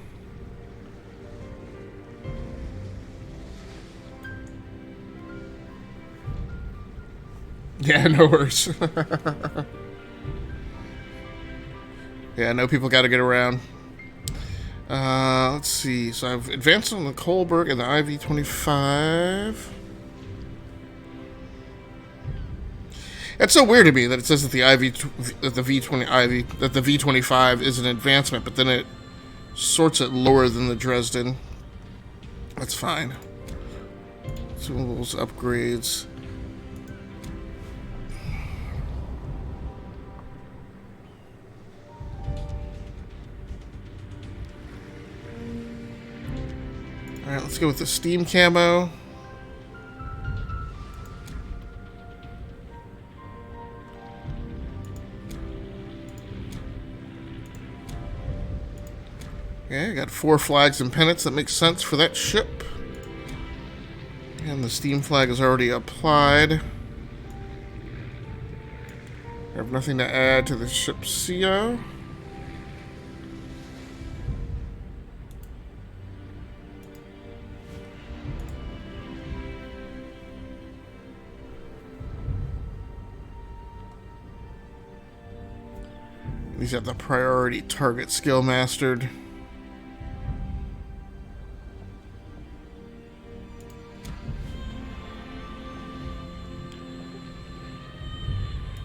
Yeah, no worries. Yeah, I know people got to get around. Let's see. So I've advanced on the Kohlberg and the IV-25. It's so weird to me that it says that the V-25 is an advancement, but then it sorts it lower than the Dresden. That's fine. Tools, upgrades. Alright, let's go with the steam camo. Okay, I got 4 flags and pennants. That makes sense for that ship. And the steam flag is already applied. I have nothing to add to the ship's CO. These have the priority target skill mastered.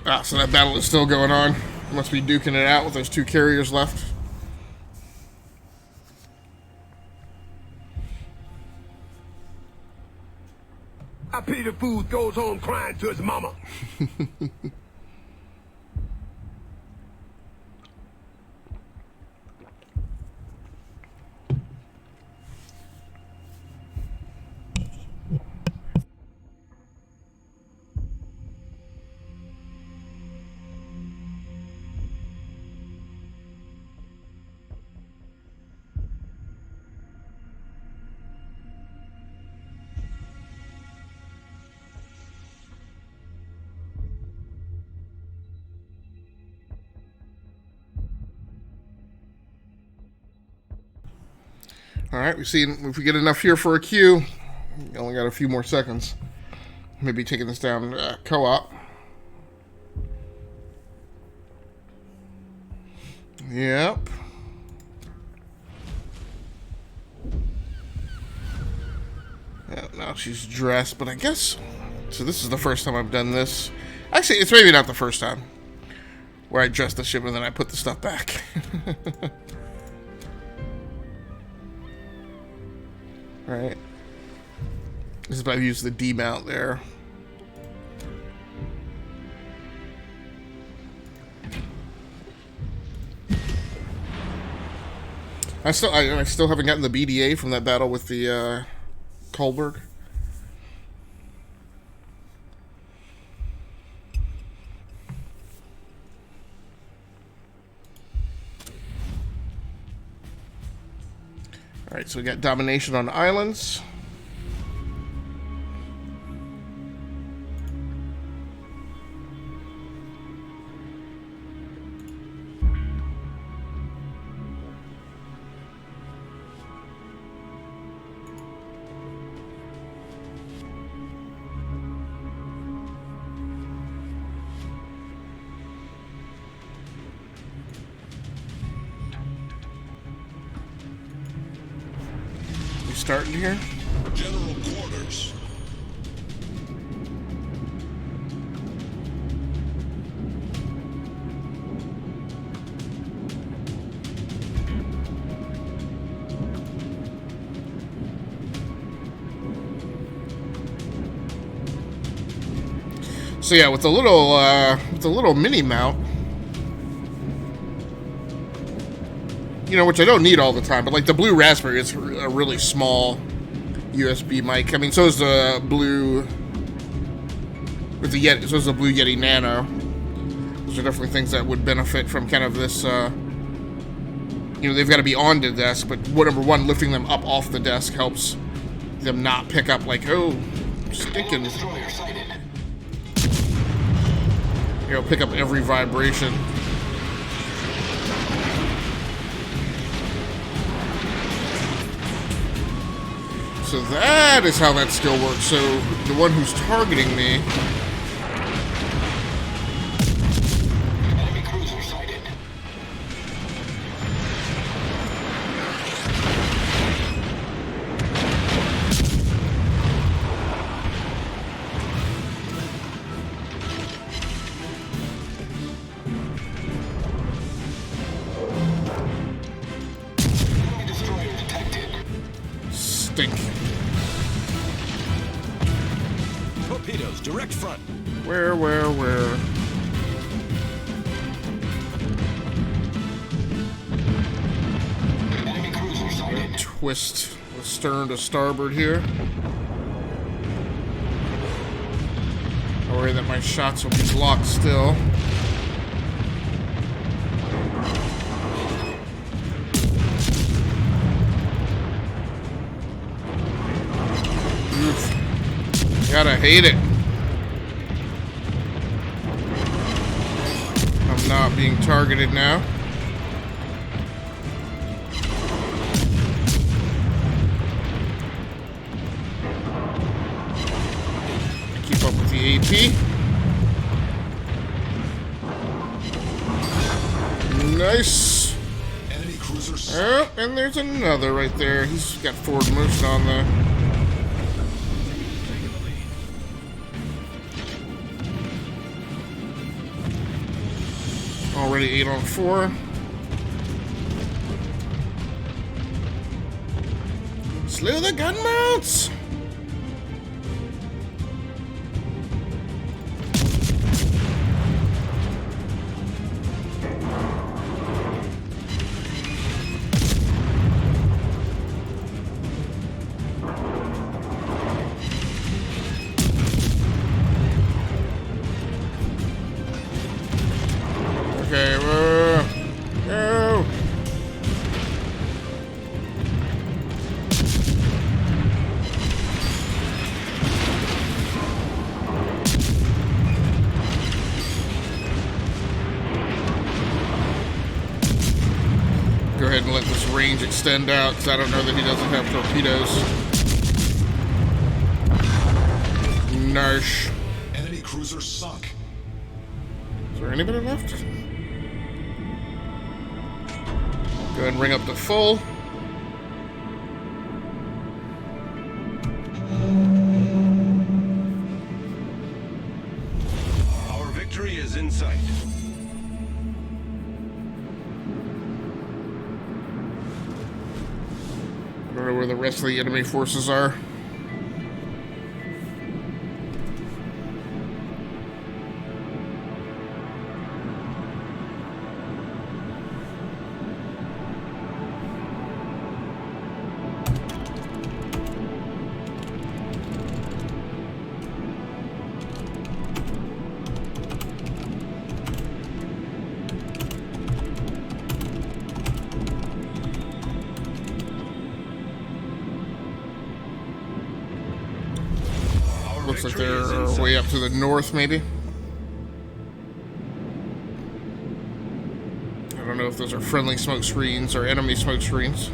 Ah, so that battle is still going on. Must be duking it out with those 2 carriers left. I pity the fool goes home crying to his mama. Alright, we see if we get enough here for a queue. We only got a few more seconds. Maybe taking this down co-op. Yep. Yeah, now she's dressed, but I guess... So this is the first time I've done this. Actually, it's maybe not the first time. Where I dress the ship and then I put the stuff back. Alright. This is why I've used the D-mount there. I still haven't gotten the BDA from that battle with the Kolberg. Alright, so we got domination on islands. Starting here. General quarters. So yeah, with the little mini mount, you know, which I don't need all the time, but like the blue Raspberry is a really small USB mic. I mean, so is the blue with the Yeti. So is the blue Yeti Nano. Those are definitely things that would benefit from kind of this. You know, they've got to be on the desk, but number one, lifting them up off the desk helps them not pick up like, oh, stinking. You know, pick up every vibration. So that is how that skill works. So the one who's targeting me. Enemy cruiser sighted. Enemy destroyer detected. Stink. Torpedoes, direct front. Where? Enemy cruiser sighted. Twist the stern to starboard here. I worry that my shots will be blocked still. Oof. Gotta hate it. I'm not being targeted now. Keep up with the AP. Nice. Enemy cruisers. Oh, and there's another right there. He's got forward motion on the... Already 8 on 4. Slew the gun mounts! Okay, go! Go ahead and let this range extend out, because I don't know that he doesn't have torpedoes. Narsh. Enemy cruiser sunk. Is there anybody left? Go ahead and ring up to full. Our victory is in sight. I don't know where the rest of the enemy forces are. Looks like they're way up to the north, maybe. I don't know if those are friendly smoke screens or enemy smoke screens.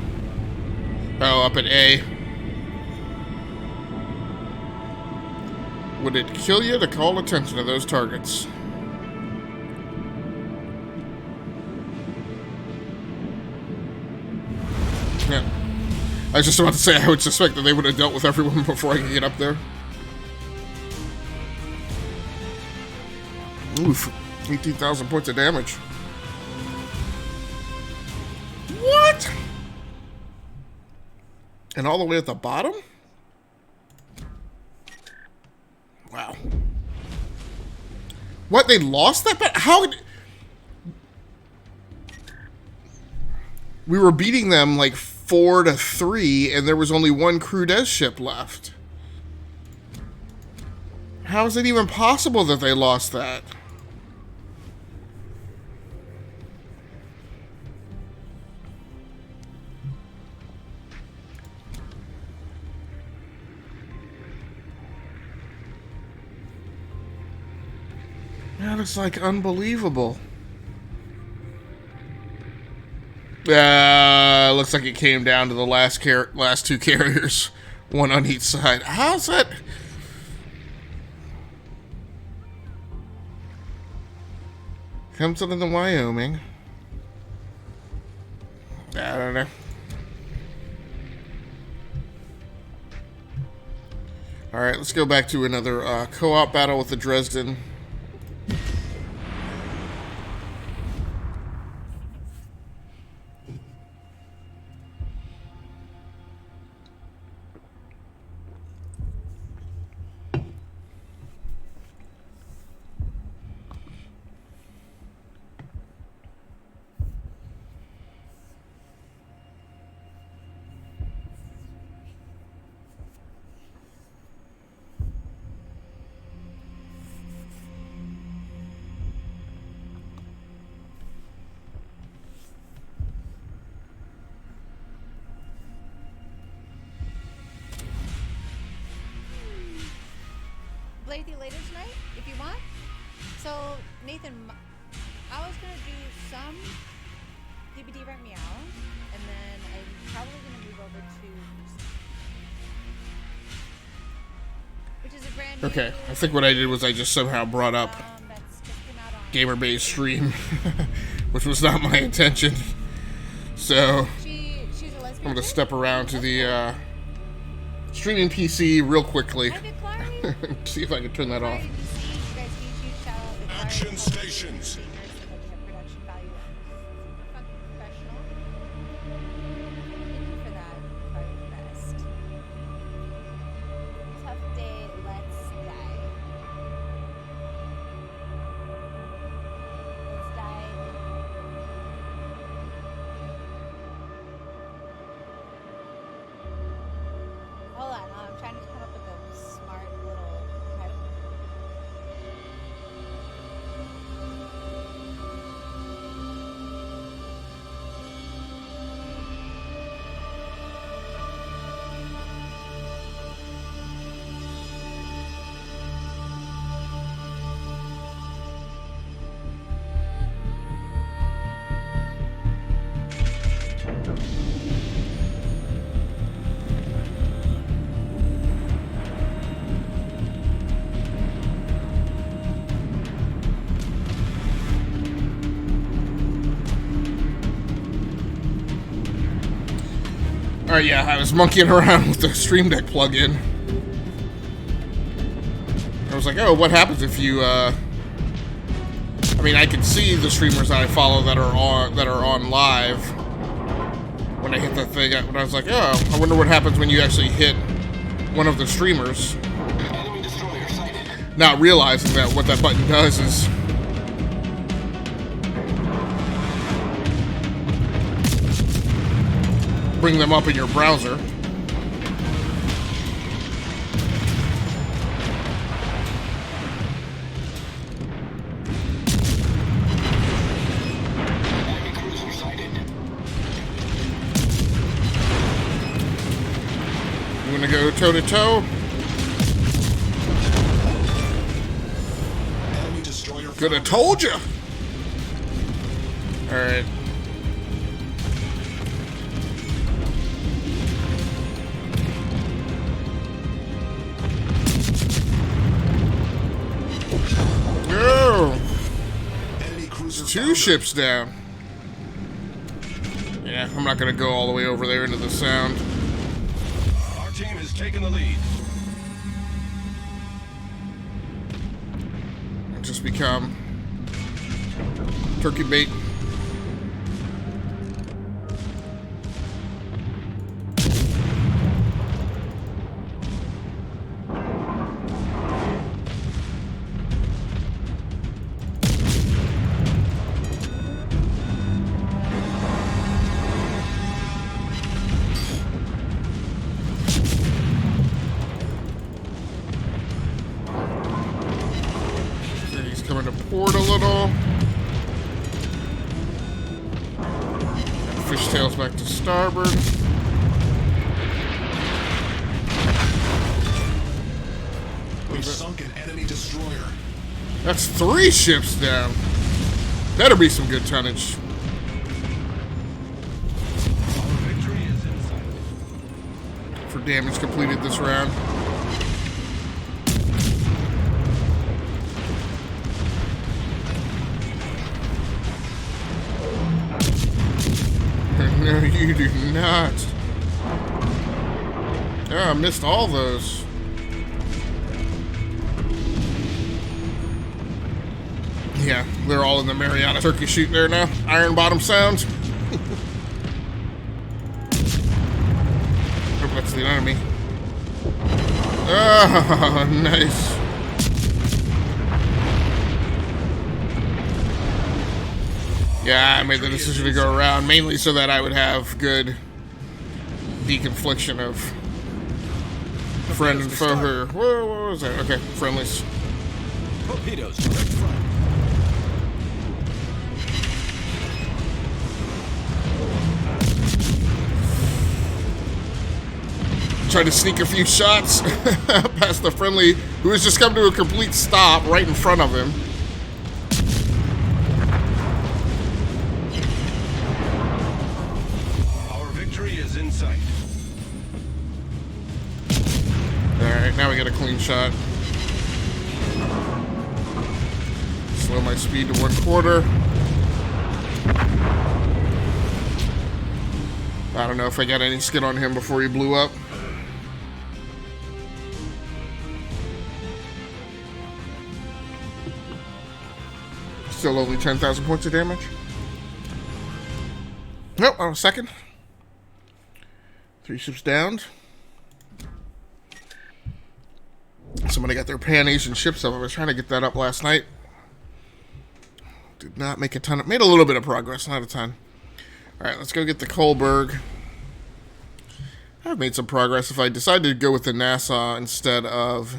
Oh, up at A. Would it kill you to call attention to those targets? Yeah. I was just about to say, I would suspect that they would have dealt with everyone before I could get up there. Oof. 18,000 points of damage. What? And all the way at the bottom? Wow. What? They lost that battle? How? We were beating them like 4-3, and there was only one Crudez ship left. How is it even possible that they lost that? That is like unbelievable. Looks like it came down to the last two carriers, one on each side. How's that? Comes up in the Wyoming. I don't know. All right, let's go back to another co-op battle with the Dresden. Play with you later tonight, if you want. So, Nathan, I was going to do some DVD Rent Meow, and then I'm probably going to move over to... which is a brand new... Okay, I think what I did was I just somehow brought up that's just came out on... Gamer-based stream, which was not my intention. So, She's a lesbian. I'm going to step around to the streaming PC real quickly. See if I can turn that off. Action stations. Hold on, I'm trying to come up with a smart little... Alright, yeah, I was monkeying around with the Stream Deck plug-in. I was like, oh, what happens if you, I mean, I can see the streamers that I follow that are on live when I hit that thing. But I was like, oh, I wonder what happens when you actually hit one of the streamers. Enemy destroyer sighted. Not realizing that what that button does is bring them up in your browser. Enemy cruiser sighted. You wanna go toe to toe? Enemy destroyer Could have told you. All right. Oh, Enemy cruiser two foundered. ships down. Yeah, I'm not gonna go all the way over there into the sound. Our team has taken the lead. I'll just become turkey bait. He's coming to port a little. Fishtails back to starboard. We've sunk an enemy destroyer. That's 3 ships down. Better be some good tonnage. Our victory is in sight. For damage completed this round. No, you do not. Oh, I missed all those. Yeah, they're all in the Mariana turkey shoot there now. Iron bottom sounds. Hope that's the enemy. Oh, nice. Yeah, I made the decision to go around mainly so that I would have good deconfliction of friend and foe here. Whoa, what was that? Okay, friendlies. Torpedoes direct front. Tried to sneak a few shots past the friendly who has just come to a complete stop right in front of him. Our victory is in sight. Alright, now we got a clean shot. Slow my speed to 1/4. I don't know if I got any skin on him before he blew up. Still only 10,000 points of damage. Nope, I was second. 3 ships downed. Somebody got their Pan Asian ships up. I was trying to get that up last night. Did not make a ton of... Made a little bit of progress, not a ton. Alright, let's go get the Kohlberg. I've made some progress if I decided to go with the Nassau instead of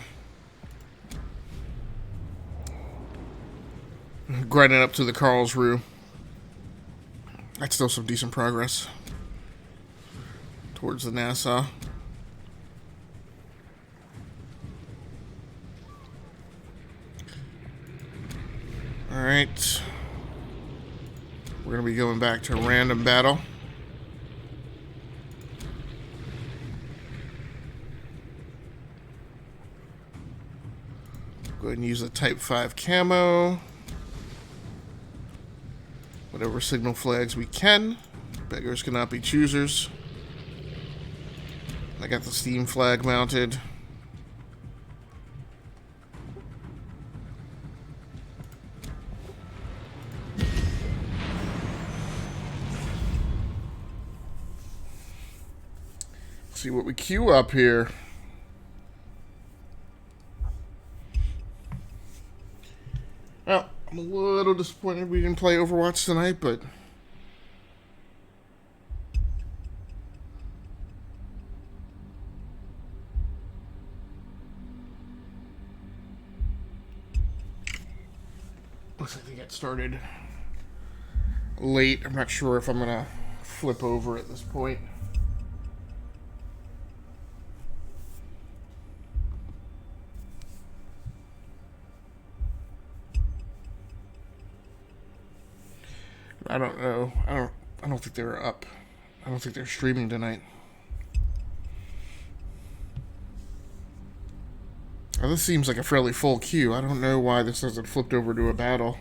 grinding up to the Karlsruhe. That's still some decent progress towards the Nassau. Alright. We're going to be going back to random battle. Go ahead and use the Type 5 camo. Whatever signal flags we can. Beggars cannot be choosers. I got the Steam flag mounted. Let's see what we queue up here. Well, I'm a little disappointed we didn't play Overwatch tonight, but looks like they got started late. I'm not sure if I'm gonna flip over at this point. I don't know. I don't think they're up. I don't think they're streaming tonight. Now, this seems like a fairly full queue. I don't know why this hasn't flipped over to a battle.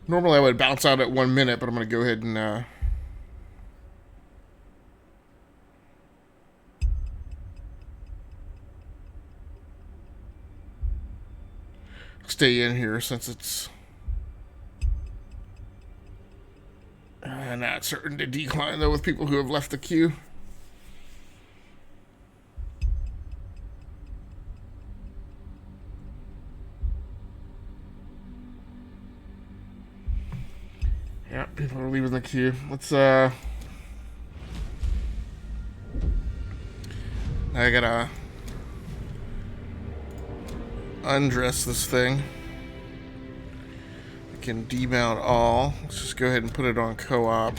Normally I would bounce out at 1 minute, but I'm going to go ahead and stay in here since it's not certain to decline, though, with people who have left the queue. Yeah, people are leaving the queue. Let's, I gotta undress this thing. Can demount all. Let's just go ahead and put it on co-op.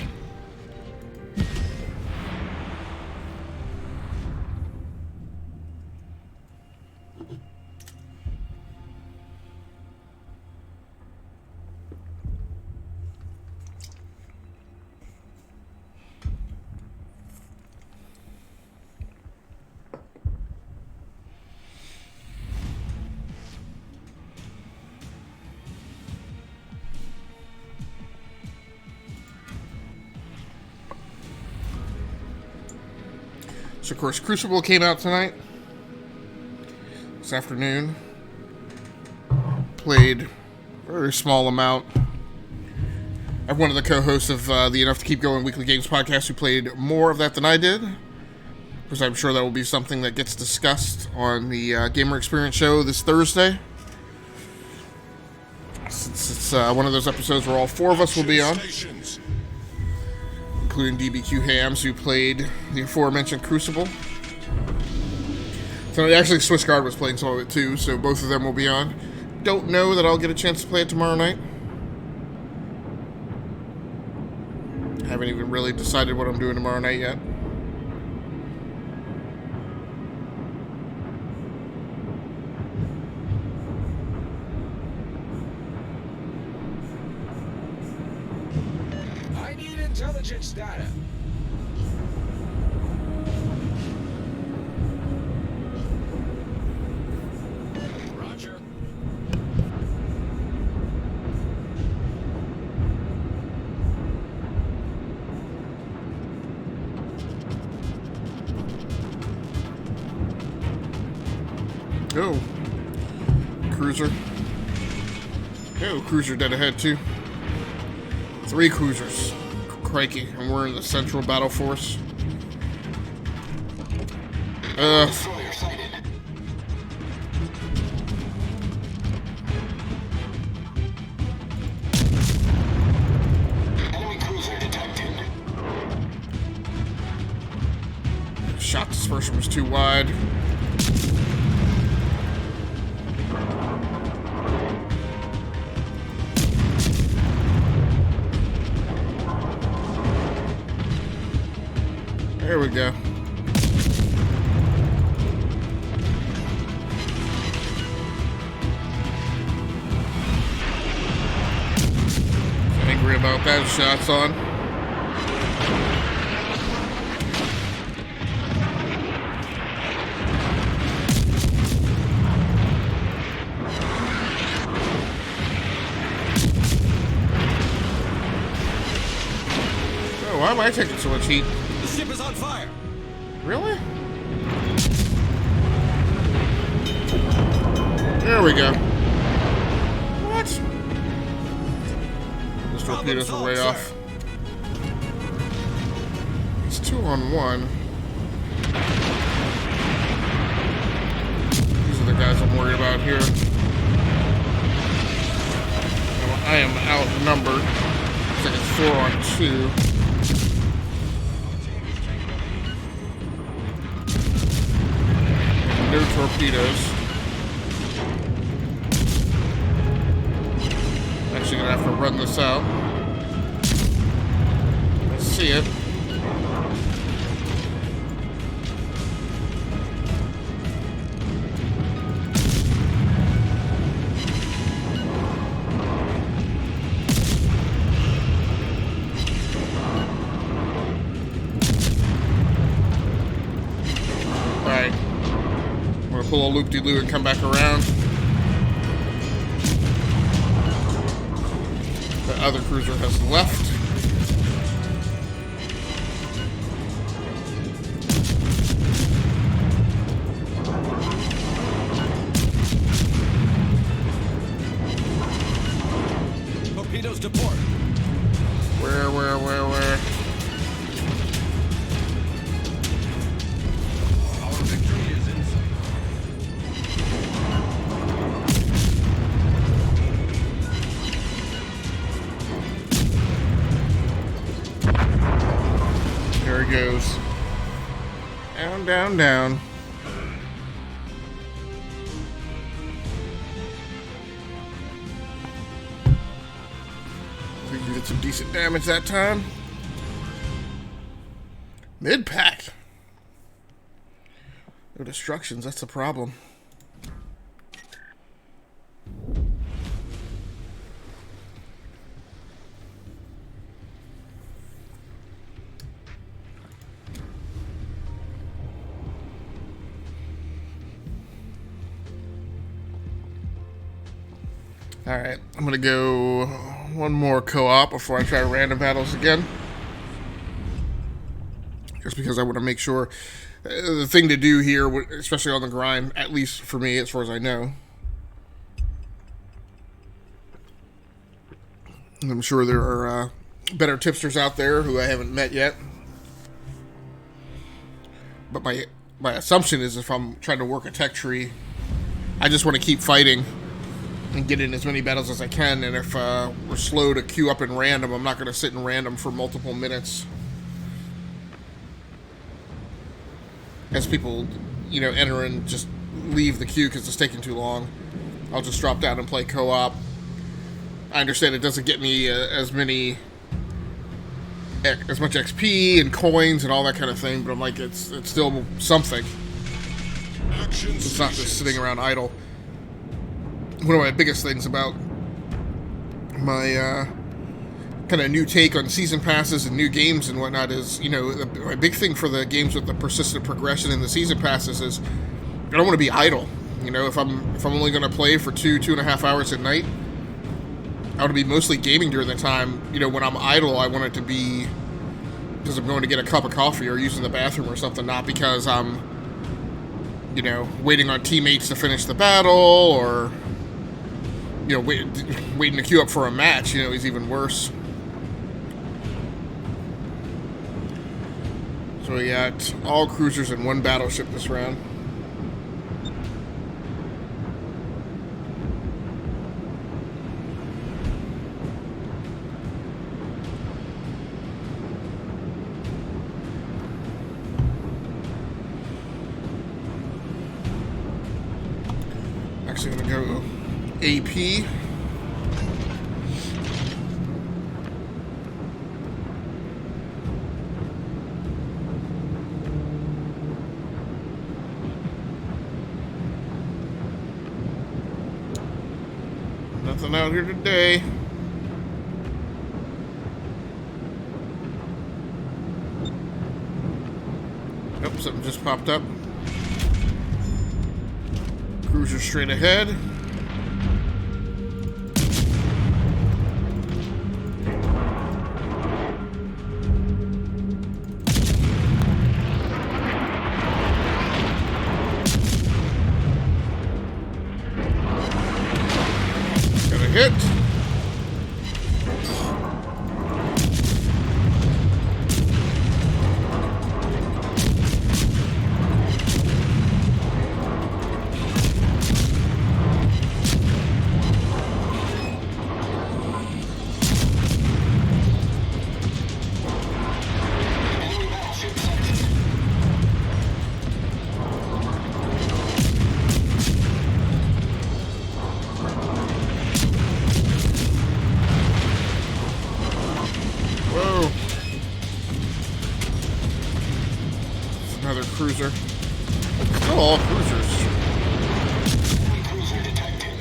So, of course, Crucible came out tonight. This afternoon. Played a very small amount. I have one of the co-hosts of the Enough to Keep Going Weekly Games podcast who played more of that than I did. Because I'm sure that will be something that gets discussed on the Gamer Experience show this Thursday. Since it's one of those episodes where all four of us will be on. Including DBQ Hams, who played the aforementioned Crucible. So actually, Swiss Guard was playing some of it too, so both of them will be on. Don't know that I'll get a chance to play it tomorrow night. Haven't even really decided what I'm doing tomorrow night yet. I need intelligence data. Roger. Oh. Cruiser. Oh, cruiser dead ahead too. 3 cruisers. Crikey, and we're in the Central Battle Force. Destroyer sighted. Enemy cruiser detected. Shot dispersion was too wide. There we go. Angry about that. Shots on. Oh, why am I taking so much heat? The ship is on fire. Really? There we go. What? Those torpedoes are way off. It's 2-on-1. These are the guys I'm worried about here. I am outnumbered. Looks like it's 4-on-2. No torpedoes. Actually gonna have to run this out. I see it. Alright. I'm gonna pull a loop-de-loo and come back around. The other cruiser has left. Torpedoes to port. Where? Our victory is in sight. There it goes. Down, down, down. We can get some decent damage that time. Mid-pack. No destructions, that's the problem. Alright, I'm gonna go one more co-op before I try random battles again. Just because I want to make sure the thing to do here, especially on the grind, at least for me, as far as I know. I'm sure there are better tipsters out there who I haven't met yet. But my assumption is if I'm trying to work a tech tree, I just want to keep fighting and get in as many battles as I can, and if we're slow to queue up in random, I'm not going to sit in random for multiple minutes. As people, you know, enter and just leave the queue because it's taking too long, I'll just drop down and play co-op. I understand it doesn't get me as much XP and coins and all that kind of thing, but I'm like, it's still something. It's not just sitting around idle. One of my biggest things about my kind of new take on season passes and new games and whatnot is, you know, my big thing for the games with the persistent progression in the season passes is I don't want to be idle. You know, if I'm only going to play for 2.5 hours at night, I want to be mostly gaming during the time. You know, when I'm idle, I want it to be because I'm going to get a cup of coffee or using the bathroom or something, not because I'm, you know, waiting on teammates to finish the battle or, you know, waiting to queue up for a match, you know, is even worse. So we got all cruisers and one battleship this round. Actually gonna go AP. Nothing out here today. Nope, something just popped up. Cruiser straight ahead. cruiser. Still all cruisers. Enemy cruiser detected.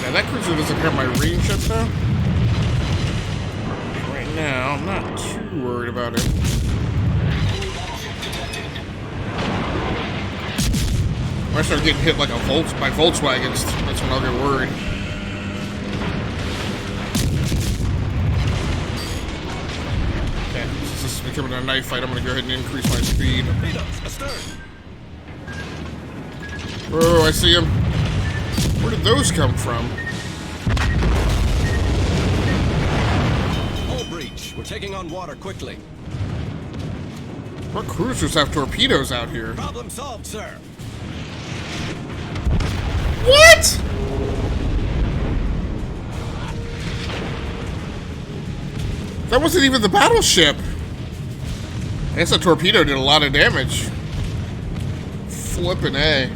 Yeah, that cruiser doesn't have my range yet, though. Right now, I'm not too worried about it. Enemy battleship detected. When I start getting hit like by Volkswagens, that's when I'll get worried. Okay, since this is becoming a knife fight, I'm gonna go ahead and increase my speed. Torpedoes astern. Oh, I see him. Where did those come from? Hull breach. We're taking on water quickly. What cruisers have torpedoes out here? Problem solved, sir. What? That wasn't even the battleship. I guess a torpedo did a lot of damage. Flippin' A.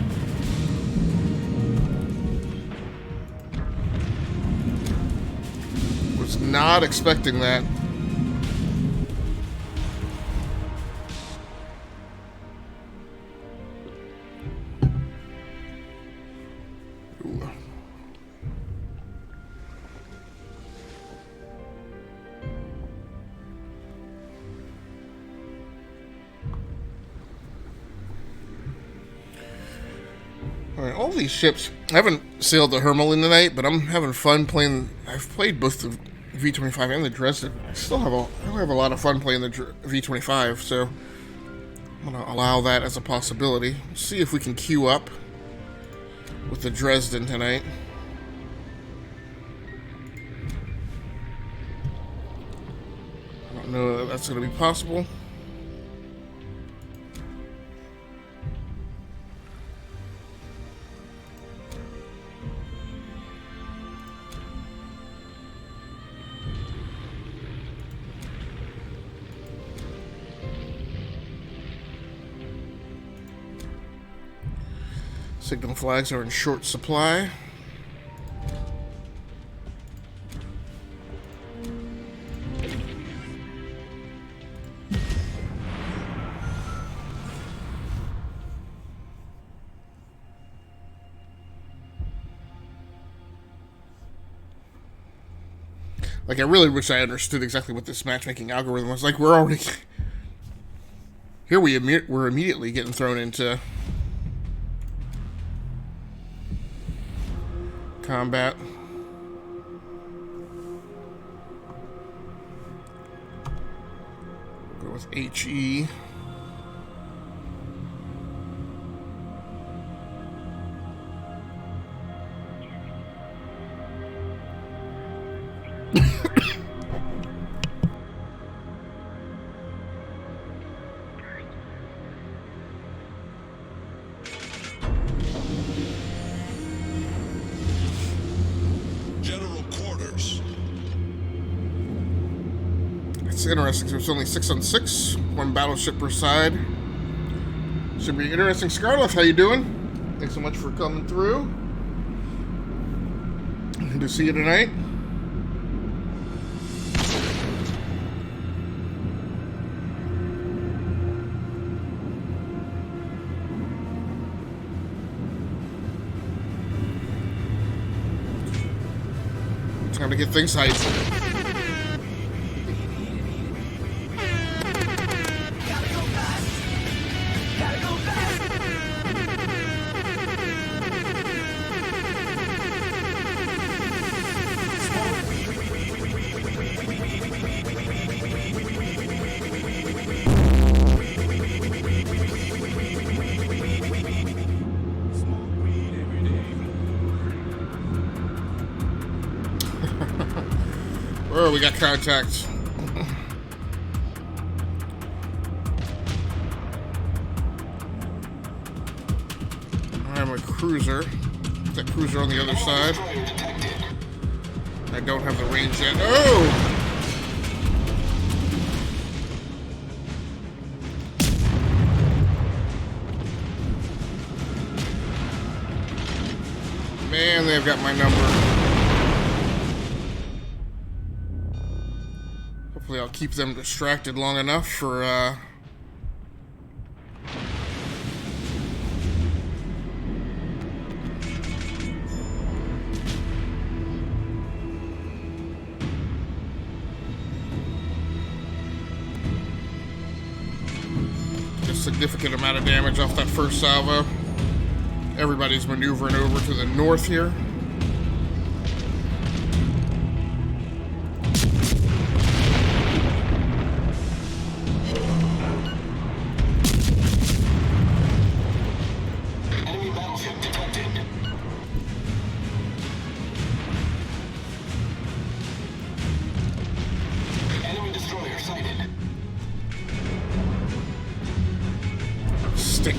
Was not expecting that. Ooh. Alright, all these ships. I haven't sailed the Hermelin tonight, but I'm having fun playing. I've played both the V25 and the Dresden. I still have a lot of fun playing the V25, so I'm gonna allow that as a possibility. See if we can queue up with the Dresden tonight. I don't know that that's gonna be possible. Signal flags are in short supply. Like, I really wish I understood exactly what this matchmaking algorithm was. Like, we're already... Here we're immediately getting thrown into combat. Go with HE. General quarters. It's interesting, so it's only 6 on 6, one battleship per side. Should be interesting. Scarlett, how you doing? Thanks so much for coming through. Good to see you tonight. Time to get things hyped. Oh, we got contact. I'm a cruiser. That cruiser on the other side. I don't have the range yet. Oh! Man, they've got my number. Hopefully I'll keep them distracted long enough for, a significant amount of damage off that first salvo. Everybody's maneuvering over to the north here. Enemy battleship detected. Enemy destroyer sighted. Stick.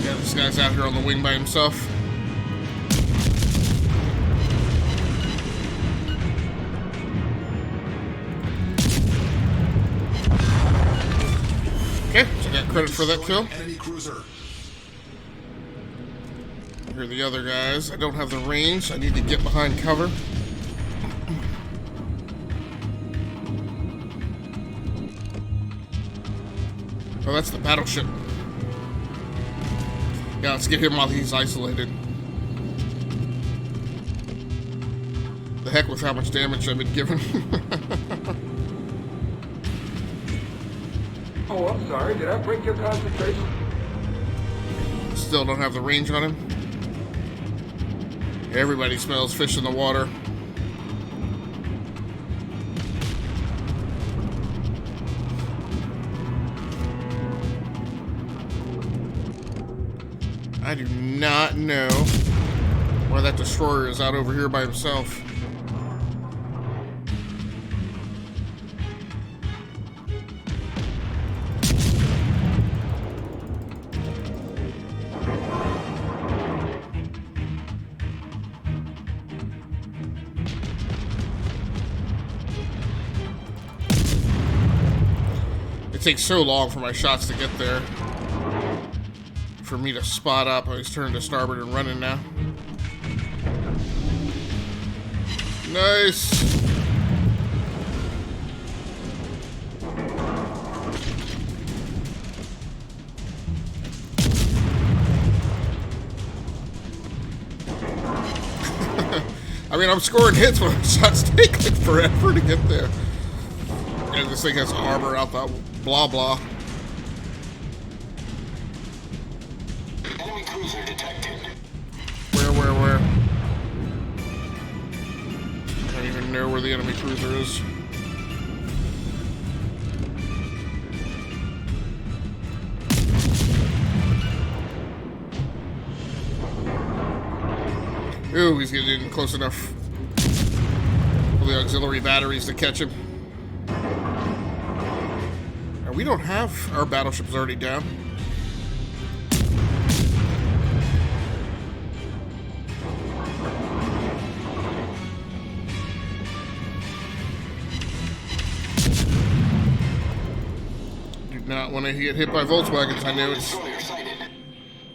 Yeah, this guy's out here on the wing by himself. Okay, so I got credit for that kill. Enemy cruiser. Here are the other guys. I don't have the range. I need to get behind cover. Oh, that's the battleship. Yeah, let's get him while he's isolated. The heck with how much damage I've been given. Oh, I'm sorry. Did I break your concentration? Still don't have the range on him. Everybody smells fish in the water. I do not know why that destroyer is out over here by himself. It takes so long for my shots to get there. For me to spot up. Oh, he's turned to starboard and running now. Nice. I mean, I'm scoring hits, but my shots take like forever to get there. And this thing has armor out that blah blah. Enemy cruiser detected. Where? I don't even know where the enemy cruiser is. Ooh, he's getting in close enough for the auxiliary batteries to catch him. Now, we don't have our battleships already down. Do not want to get hit by Volkswagens. I know it's Destroyer sighted.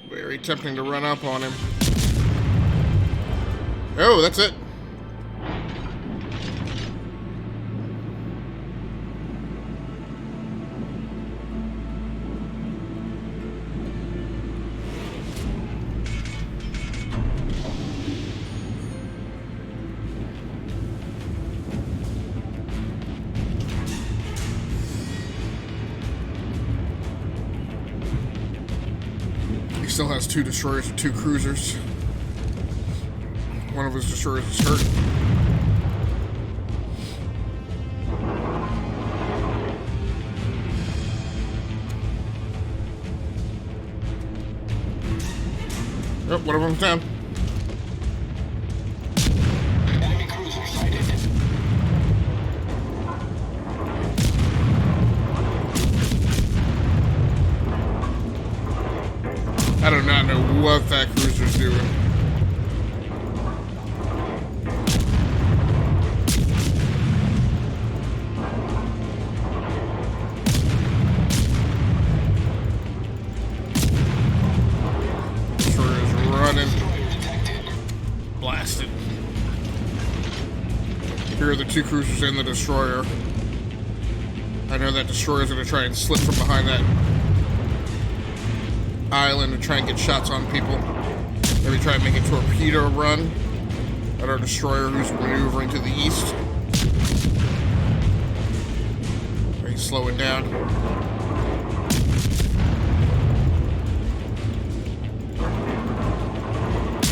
very tempting to run up on him. Oh, that's it. He still has 2 destroyers and 2 cruisers. One of his destroyers is hurt. Oh, one of them's down. Enemy cruiser sighted. I do not know what that cruiser's doing. Destroyer is running. the two cruisers and the destroyer. I know that destroyer's going to try and slip from behind that island and try and get shots on people. Maybe try and make a torpedo run at our destroyer who's maneuvering to the east. He's slowing down.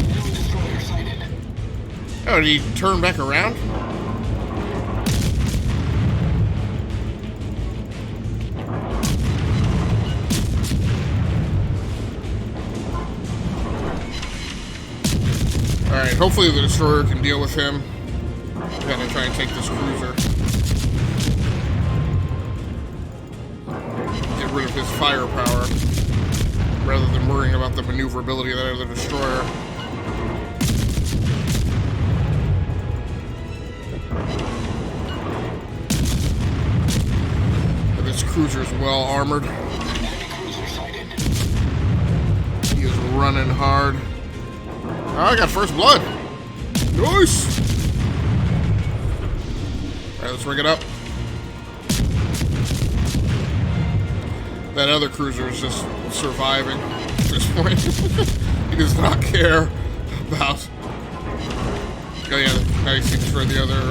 Enemy destroyer sighted. Oh, did he turn back around? Alright, hopefully the destroyer can deal with him. I'm gonna try and take this cruiser. Get rid of his firepower rather than worrying about the maneuverability of that other destroyer. But this cruiser is well armored. Enemy cruiser sighted. He is running hard. Oh, I got first blood. Nice. Alright, let's rig it up. That other cruiser is just surviving at this point. He does not care about... Oh yeah, now he seems for the other...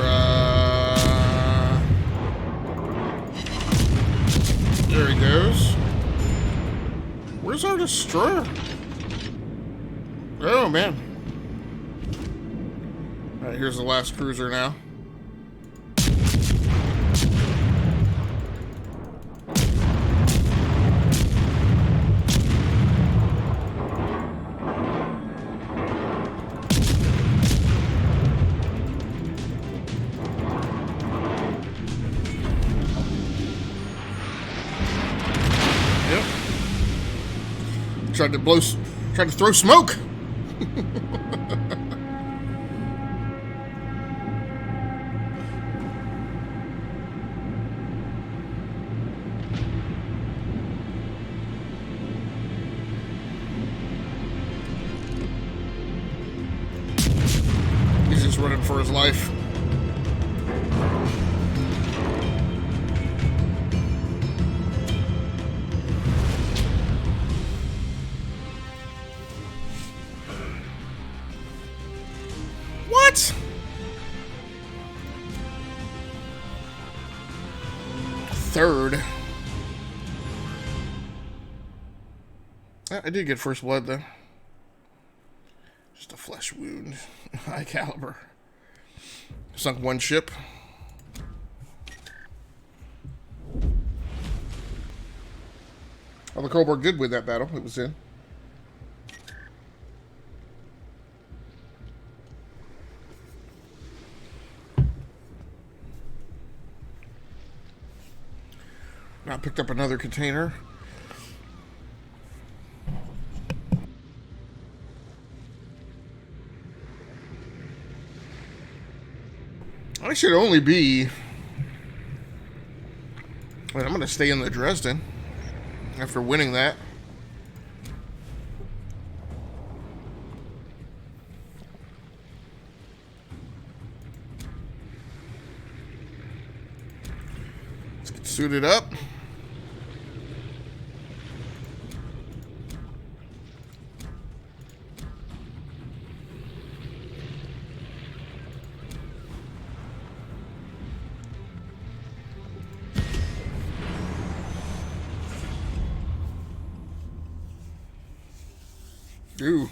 There he goes. Where's our destroyer? Oh, man. Alright, here's the last cruiser now. Yep. Tried to throw smoke. He's just running for his life. What? Third. I did get first blood though. Just a flesh wound. High caliber. Sunk one ship. Well, the Coburg did win that battle. It was in. Now picked up another container. I should only be... Wait, I'm going to stay in the Dresden after winning that. Let's get suited up. Ooh.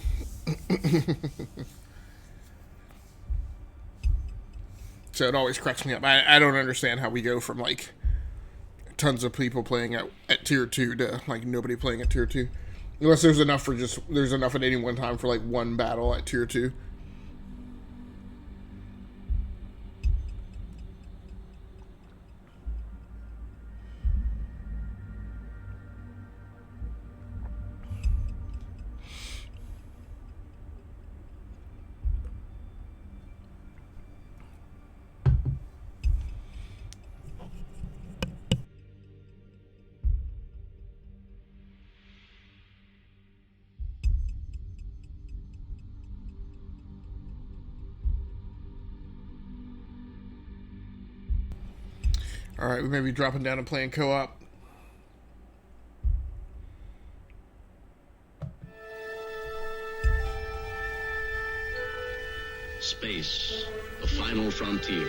So it always cracks me up. I don't understand how we go from like tons of people playing at tier 2 to like nobody playing at tier 2. Unless there's enough at any one time for like one battle at tier 2. Alright, we may be dropping down and playing co-op. Space, the final frontier.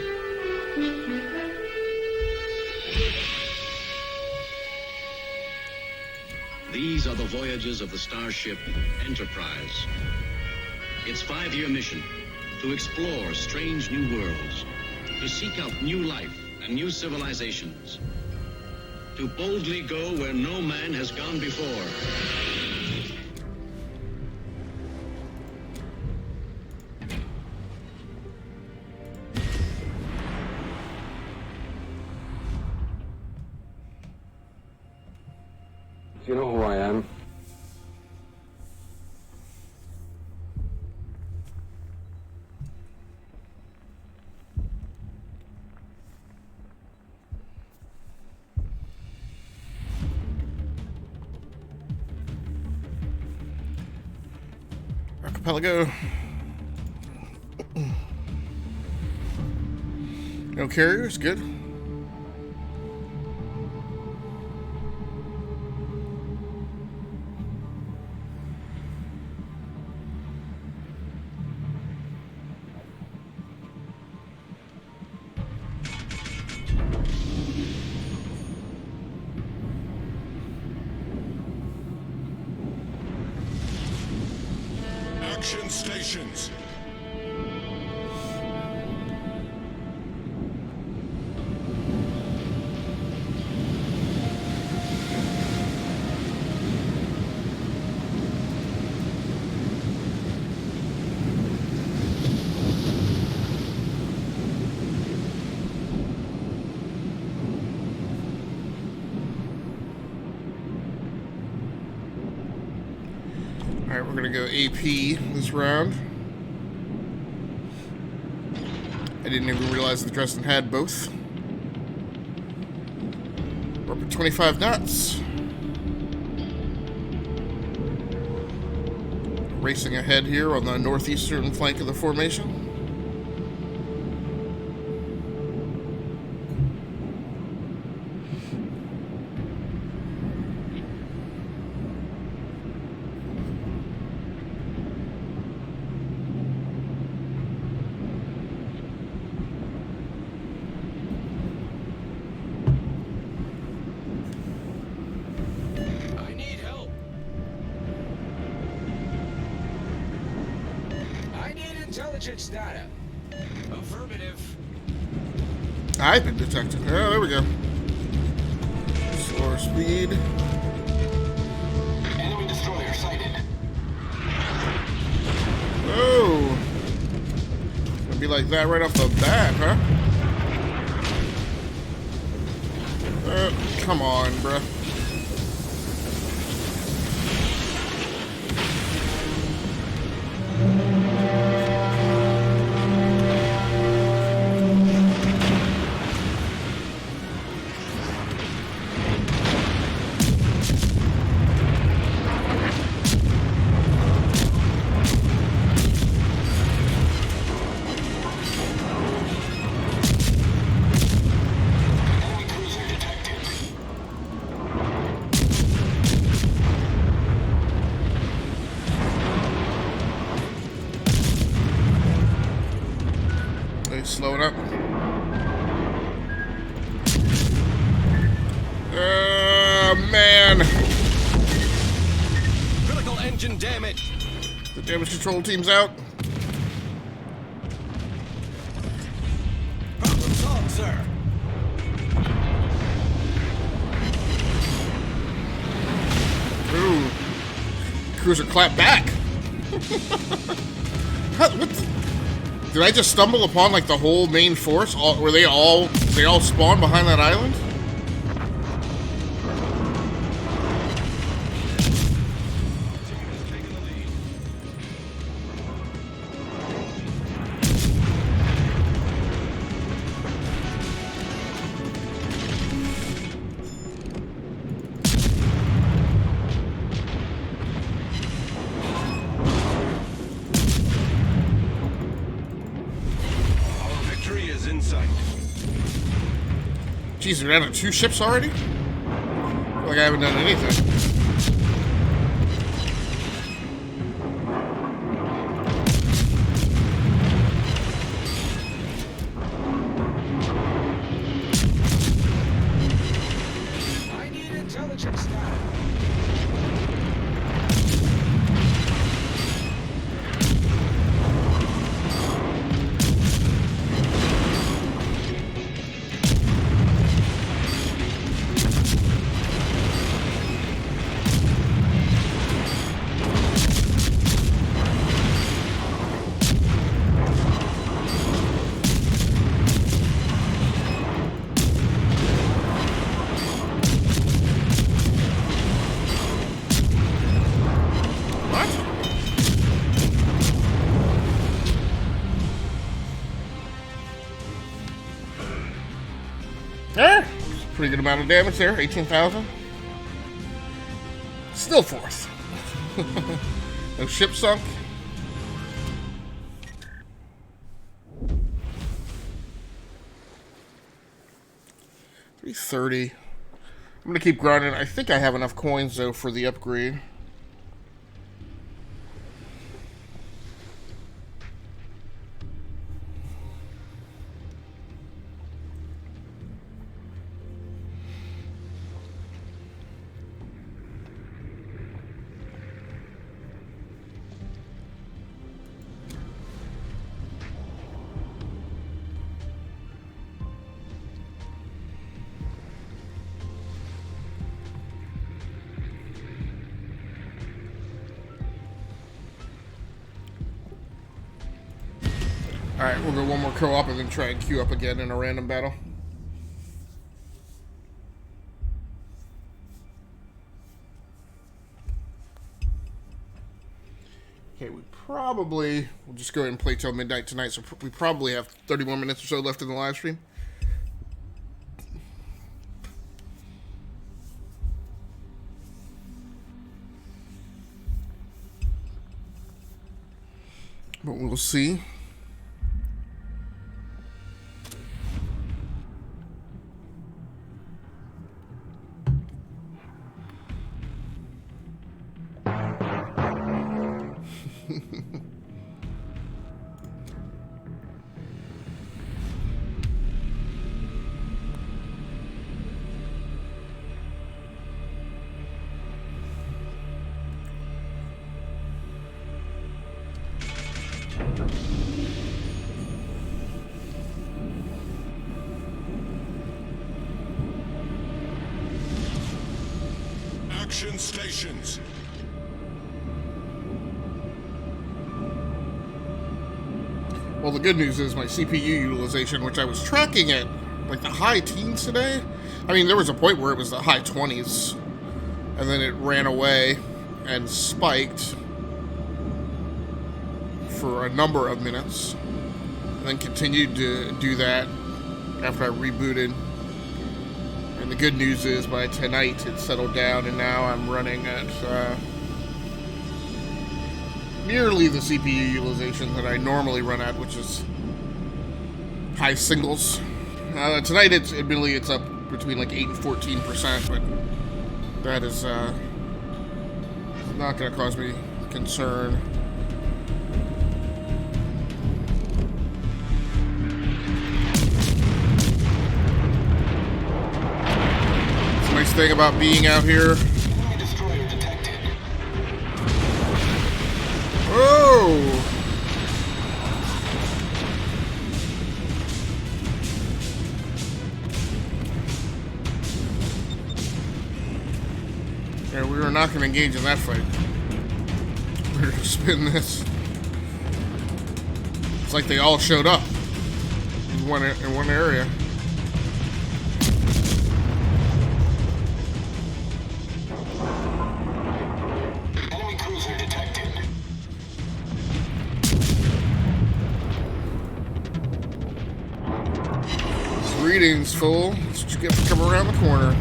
These are the voyages of the starship Enterprise. Its 5-year mission, to explore strange new worlds, to seek out new life and new civilizations, to boldly go where no man has gone before. Do you know who I am? Archipelago. No carriers, good. Action stations. Alright, we're gonna go AP this round. I didn't even realize the Dresden had both. We're up at 25 knots. Racing ahead here on the northeastern flank of the formation. I need help. I need intelligence data. Affirmative. I've been detected. Oh, there we go. Slower speed. Enemy destroyer sighted. Oh! Gonna be like that right off the bat, huh? Come on, bruh. Enemy cruiser detected. They slow it up. Man. Critical engine damage. The damage control team's out. Problem solved, sir. Ooh. Cruiser clap back. What the? Did I just stumble upon like the whole main force? Were they all spawned behind that island? Our victory is in sight. Jeez, we're down to 2 ships already? I feel like I haven't done anything. I need intelligence now. Yeah, pretty good amount of damage there, 18,000. Still 4th. No ship sunk. $330. I'm gonna keep grinding. I think I have enough coins though for the upgrade. Alright, we'll go one more co-op and then try and queue up again in a random battle. Okay, we'll just go ahead and play till midnight tonight, so we probably have 30 more minutes or so left in the live stream. But we'll see. Action stations. Well, the good news is my CPU utilization, which I was tracking at like the high teens today. I mean, there was a point where it was the high 20s, and then it ran away and spiked for a number of minutes, and then continued to do that after I rebooted. And the good news is by tonight it settled down, and now I'm running at nearly the CPU utilization that I normally run at, which is high singles. Tonight, admittedly, it's up between like 8 and 14%, but that is not going to cause me concern. It's a nice thing about being out here. Enemy destroyer detected. Oh! Yeah, we were not going to engage in that fight. We're going to spin this. It's like they all showed up in one area. Enemy cruiser detected. Greetings, fool. That's what you get to come around the corner.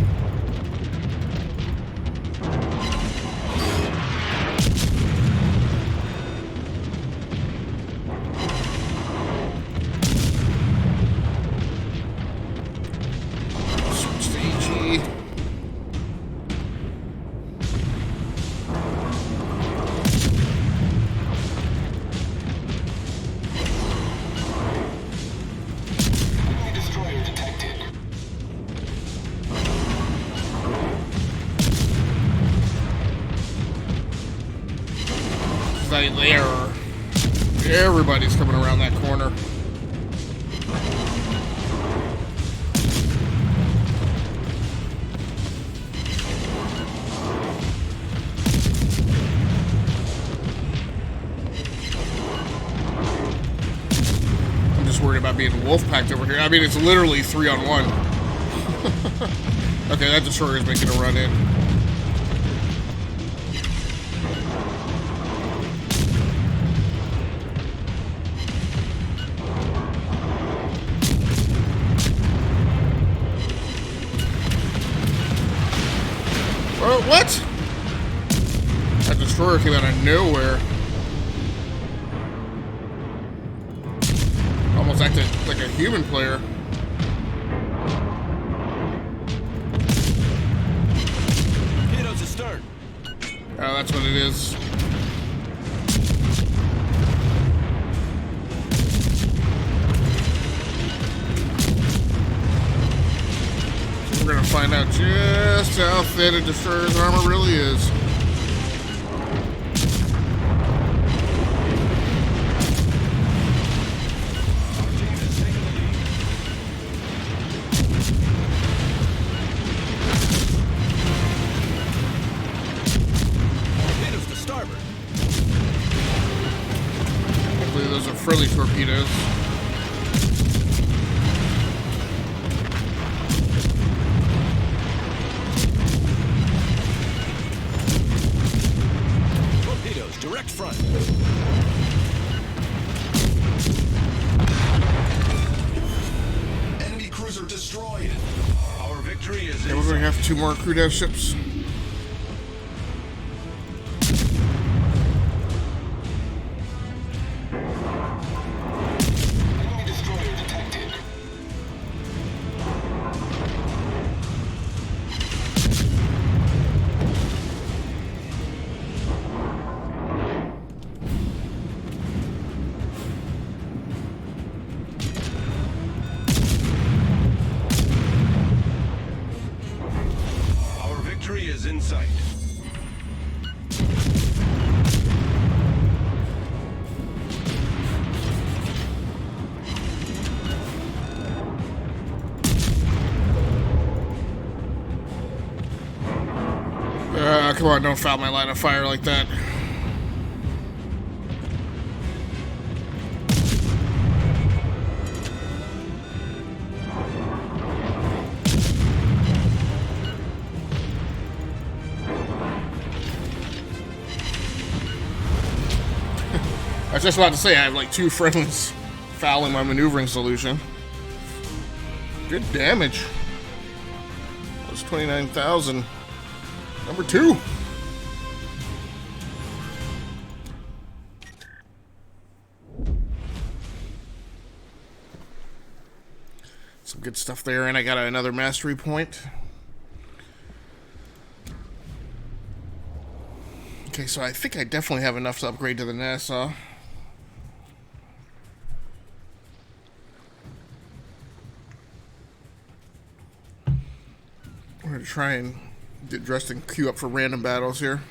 Everybody's coming around that corner. I'm just worried about being wolf-packed over here. I mean, it's literally 3-on-1. Okay, that destroyer is making a run in. What? That destroyer came out of nowhere. Almost acted like a human player. Torpedoes to start. Oh, that's what it is. We're gonna find out just how thin a destroyer's armor really is. Torpedoes to starboard. Hopefully those are frilly torpedoes. Direct front. Enemy cruiser destroyed. Our victory is Okay, we're gonna have 2 more crew death ships. Enemy destroyer detected. Our victory is in sight. Come on, don't foul my line of fire like that. I was just about to say, I have like 2 friendlies fouling my maneuvering solution. Good damage. That was 29,000. Number 2. Some good stuff there, and I got another mastery point. Okay, so I think I definitely have enough to upgrade to the Nassau. We're going to try and get dressed and queue up for random battles here.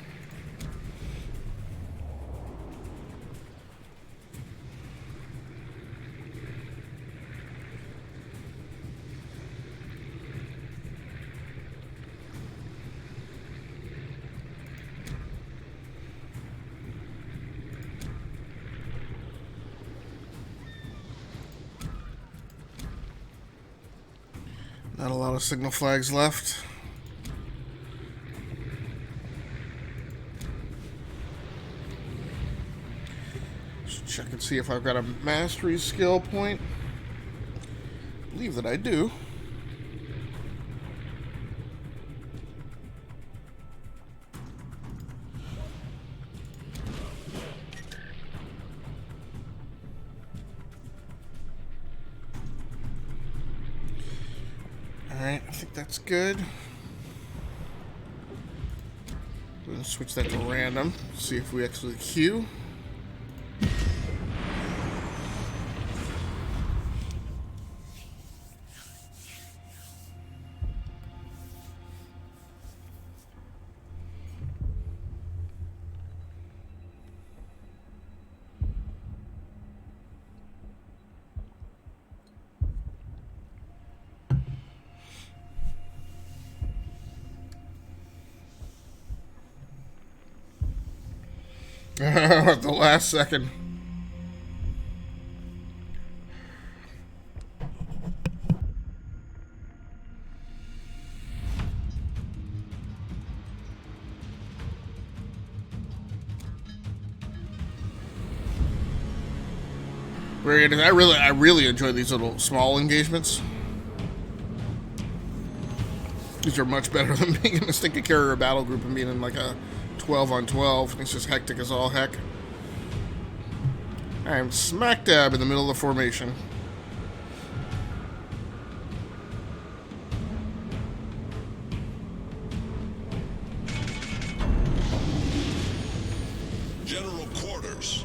Not a lot of signal flags left. Just check and see if I've got a mastery skill point. I believe that I do. Alright, I think that's good. We're going to switch that to random, see if we actually queue. At the last second. Very interesting. I really enjoy these little small engagements. These are much better than being in a stinking carrier battle group and being in like a 12 on 12. It's just hectic as all heck. I am smack dab in the middle of the formation. General quarters.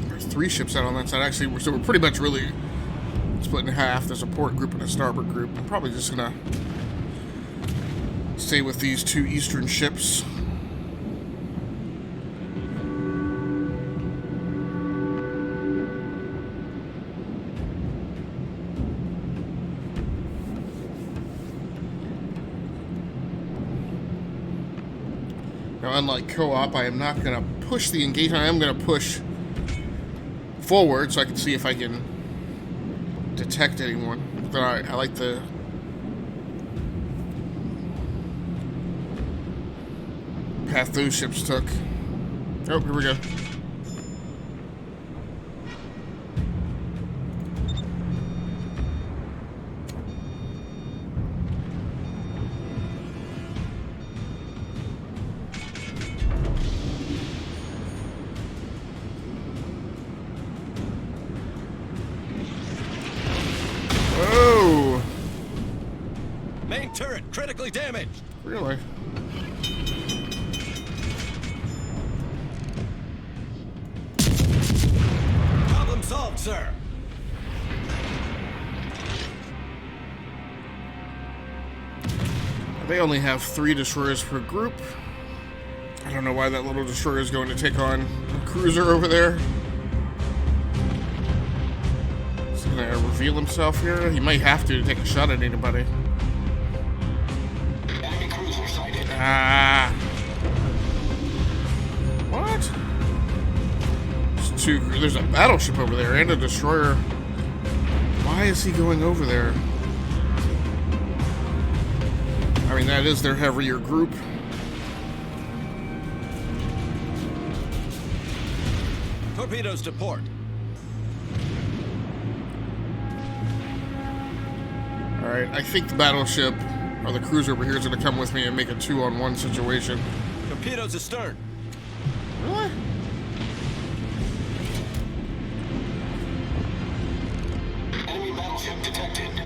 There's 3 ships out on that side. Actually, so we're pretty much really split in half. There's a port group and a starboard group. I'm probably just gonna stay with these 2 eastern ships. Now, unlike co-op, I am not gonna push the engagement. I am gonna push forward so I can see if I can detect anyone. But I like the path those ships took. Oh, here we go. Oh, Main turret critically damaged. really? Problem solved, sir. They only have 3 destroyers per group. I don't know why that little destroyer is going to take on a cruiser over there. He's gonna reveal himself here. He might have to take a shot at anybody. Enemy cruiser sighted. Ah. What? There's a battleship over there and a destroyer. Why is he going over there? I mean, that is their heavier group. Torpedoes to port. Alright, I think the battleship, or the cruiser over here, is going to come with me and make a 2-on-1 situation. Torpedoes astern. Really? Enemy battleship detected.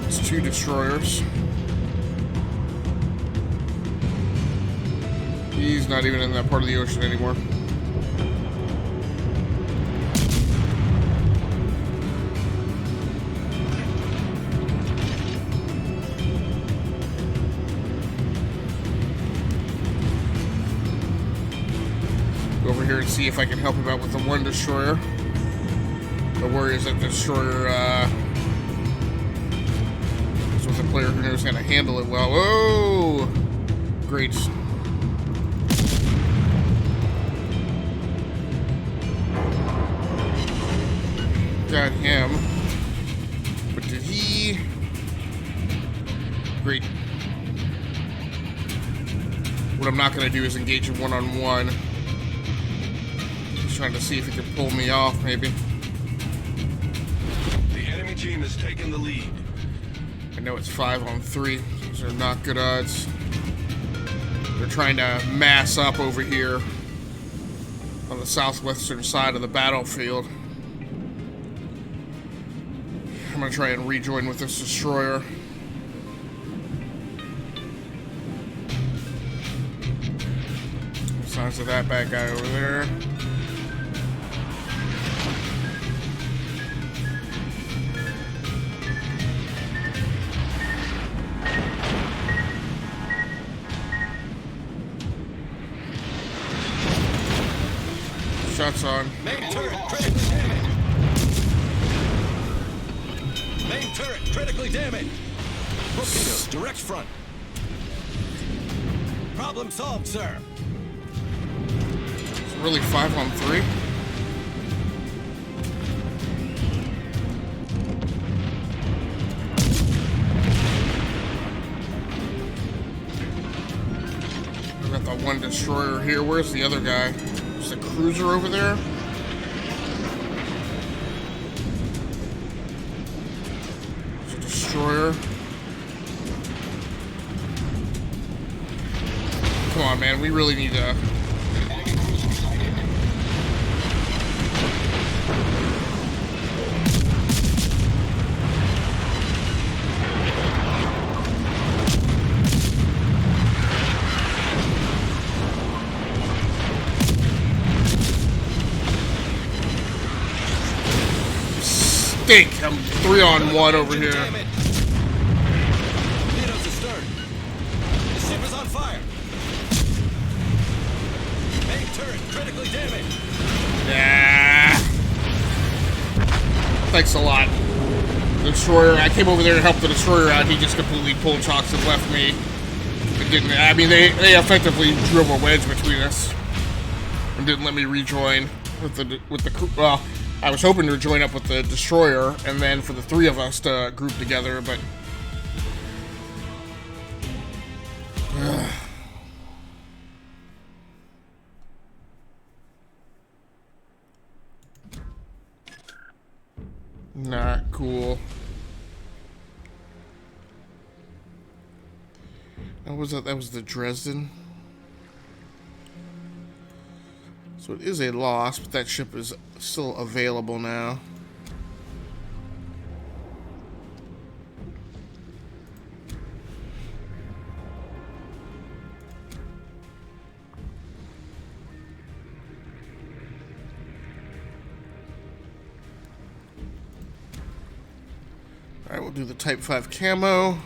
It's 2 destroyers. He's not even in that part of the ocean anymore. Go over here and see if I can help him out with the 1 destroyer. The worry is that the destroyer is with a player who knows how to handle it well. Whoa! Great. Got him. But did he... Great. What I'm not going to do is engage him one-on-one. Just trying to see if he can pull me off, maybe. The enemy team has taken the lead. I know it's 5-on-3. Those are not good odds. They're trying to mass up over here on the southwestern side of the battlefield. I'm gonna try and rejoin with this destroyer. Size of that bad guy over there. lights on. Main turret critically damaged. Main turret critically damaged. Torpedoes, direct front. Problem solved, sir. It's really 5-on-3. I got the one destroyer here. Where's the other guy? There's the cruiser over there. There's a destroyer. Come on, man. We really need to... Stink. I'm 3-on-1 over here. Torpedoes astern. The ship is on fire. Main turret critically damaged. Yeah. Thanks a lot. The destroyer. I came over there to help the destroyer out. He just completely pulled chocks and left me. It didn't. I mean, they effectively drove a wedge between us and didn't let me rejoin with the. Well, I was hoping to join up with the destroyer and then for the three of us to group together, but. Not cool. What was that? That was the Dresden. So it is a loss, but that ship is still available now. Alright, we'll do the Type 5 camo.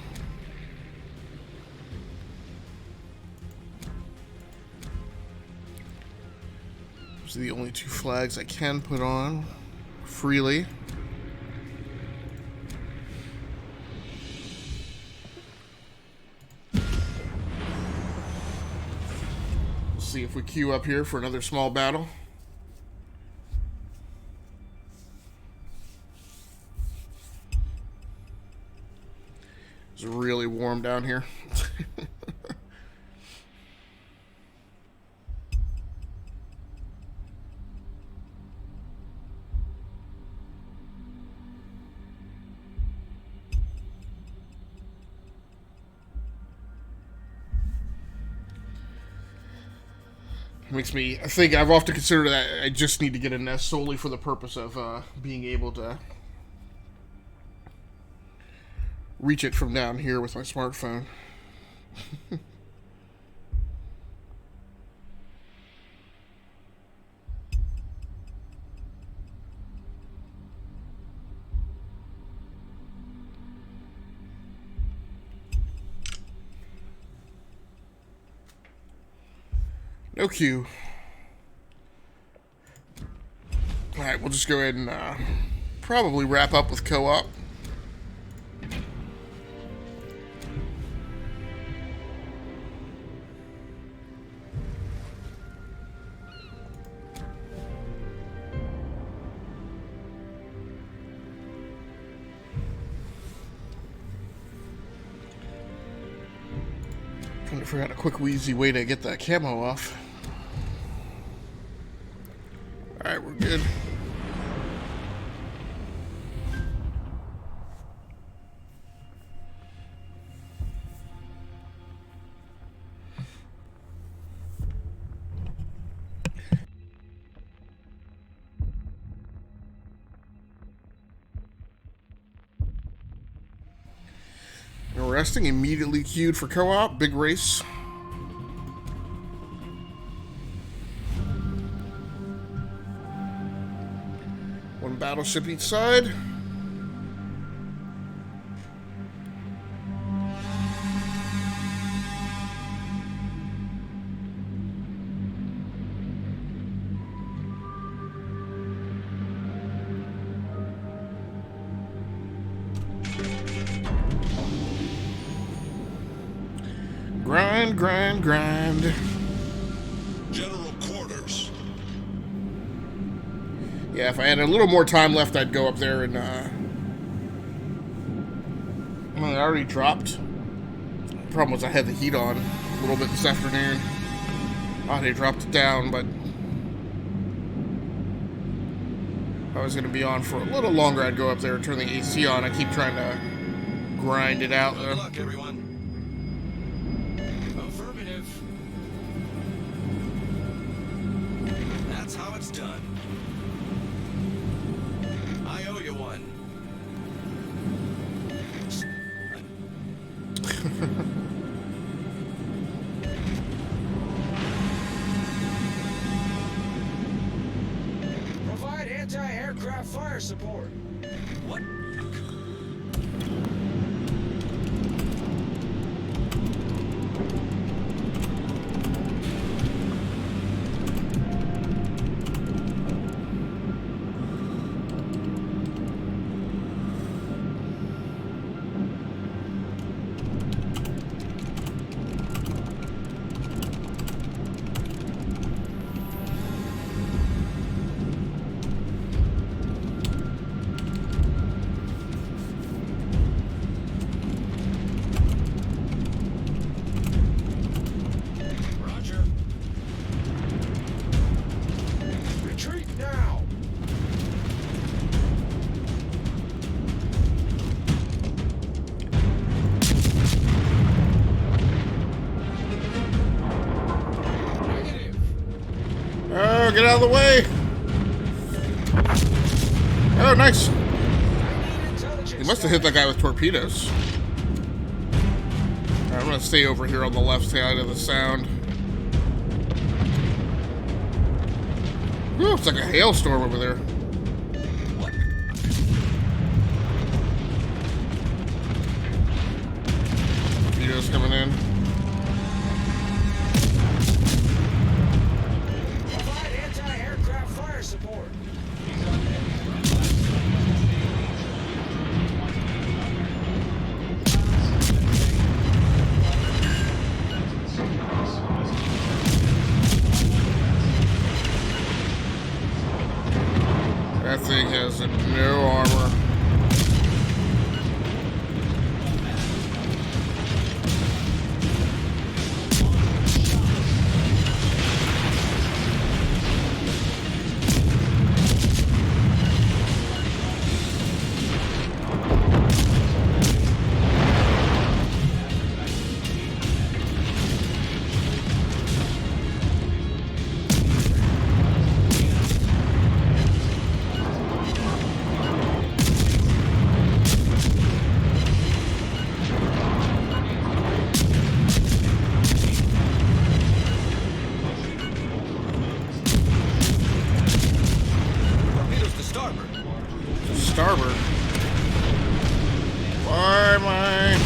Those are the only two flags I can put on freely. We'll see if we queue up here for another small battle. It's really warm down here. Makes me, I think I've often considered that I just need to get a Nest solely for the purpose of being able to reach it from down here with my smartphone. No queue. Alright, we'll just go ahead and probably wrap up with co-op. Trying to figure out a quick, easy way to get that camo off. Alright, we're good. Resting, immediately queued for co-op. Big race. One battleship each side. Grind, grind, grind. General quarters. Yeah, if I had a little more time left, I'd go up there and, well, it already dropped. The problem was I had the heat on a little bit this afternoon. They dropped it down, but I was going to be on for a little longer. I'd go up there and turn the AC on. I keep trying to grind it out, Good though. luck, everyone. Affirmative. That's how it's done. I owe you one. Provide anti-aircraft fire support. What? Roger. Retreat now. Negative. Oh, get out of the way! Oh, nice. I need intelligence. He must have hit that guy with torpedoes. Alright, I'm gonna stay over here on the left side of the sound. Ooh, it's like a hailstorm over there. Torpedoes coming in. Provide anti-aircraft fire support. That thing has no armor. Torpedoes to starboard. Starboard. Why am I...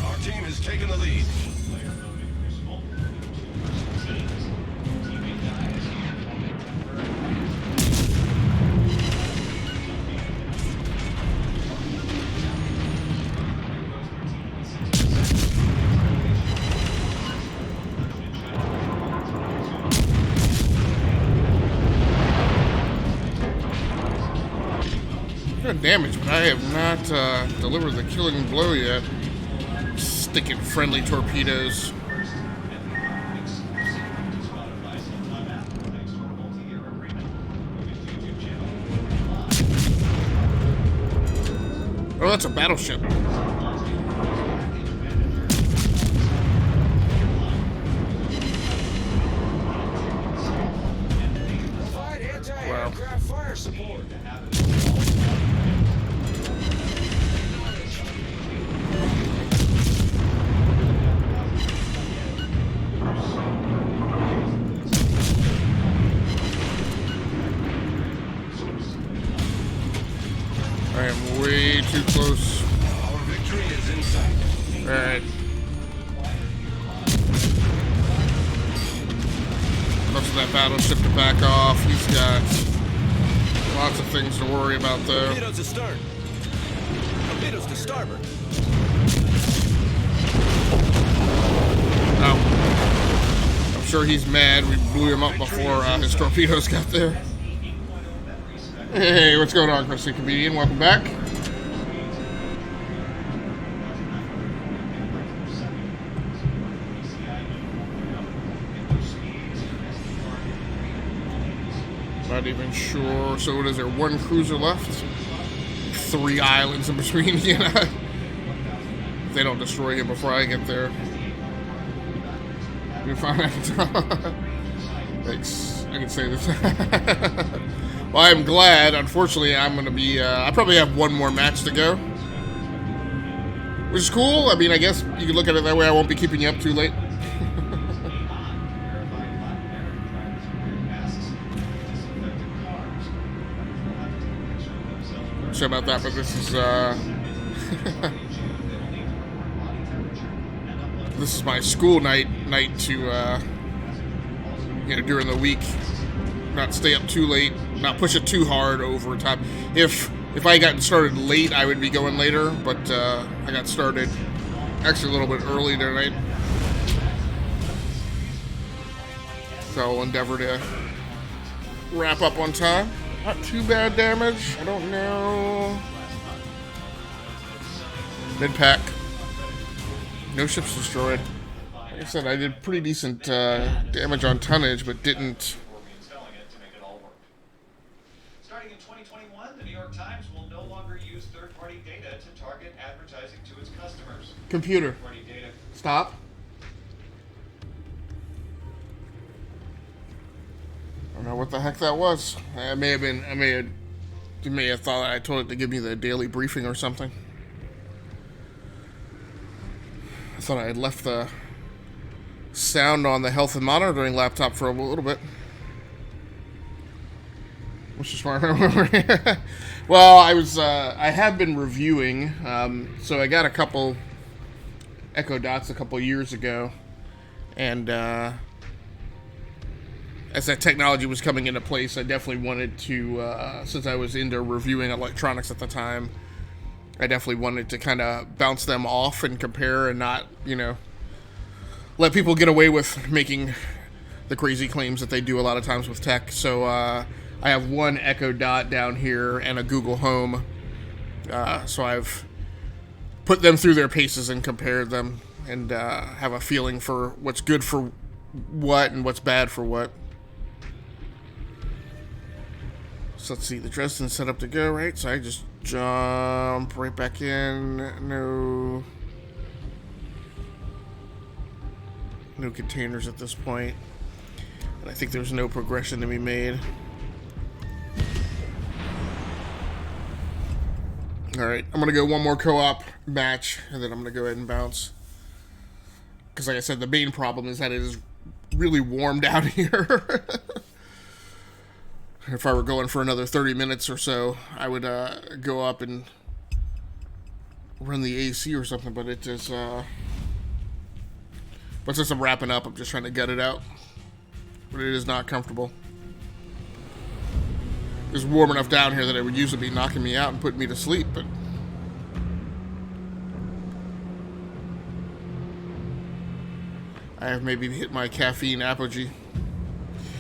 Our team has taken the lead. Good damage, but I have not delivered the killing blow yet. Sticking friendly torpedoes. Oh, that's a battleship. Provide anti-aircraft fire support. I am way too close. Our victory is in sight. Alright. Looks for that battleship to back off. He's got a Lots of things to worry about, though. Torpedoes astern. Torpedoes to starboard. Oh. I'm sure he's mad. We blew him up before his torpedoes got there. Hey, what's going on, Krusty Comedian? Welcome back. Not even sure. So what is there? One cruiser left? 3 islands in between, you know? If they don't destroy him before I get there. You find out. Thanks. I can say this. Well, I'm glad. Unfortunately, I'm going to be... I probably have one more match to go. Which is cool. I mean, I guess you can look at it that way. I won't be keeping you up too late. Sure about that, but this is this is my school night to you know, during the week, not stay up too late, not push it too hard over time. If I got started late, I would be going later, but I got started actually a little bit early tonight, so I'll endeavor to wrap up on time. Not too bad damage. I don't know. Mid-pack. No ships destroyed. Like I said, I did pretty decent damage on tonnage, but didn't... Starting in 2021, the New York Times will no longer use third-party data to target advertising to its customers. Computer. Third-party data. Stop. I don't know what the heck that was. You may have thought I told it to give me the daily briefing or something. I thought I had left the sound on the health and monitoring laptop for a little bit. Which is smart. Well, I have been reviewing, so I got a couple Echo Dots a couple years ago, and as that technology was coming into place, I definitely wanted to, since I was into reviewing electronics at the time, I definitely wanted to kind of bounce them off and compare and not, you know, let people get away with making the crazy claims that they do a lot of times with tech. So I have one Echo Dot down here and a Google Home. So I've put them through their paces and compared them and have a feeling for what's good for what and what's bad for what. So let's see, the Dresden's set up to go, right? So I just jump right back in. No containers at this point. And I think there's no progression to be made. Alright, I'm going to go one more co-op match, and then I'm going to go ahead and bounce. Because like I said, the main problem is that it is really warm down here. If I were going for another 30 minutes or so, I would go up and run the AC or something, but it is, but since I'm wrapping up, I'm just trying to gut it out. But it is not comfortable. It's warm enough down here that it would usually be knocking me out and putting me to sleep, but I have maybe hit my caffeine apogee.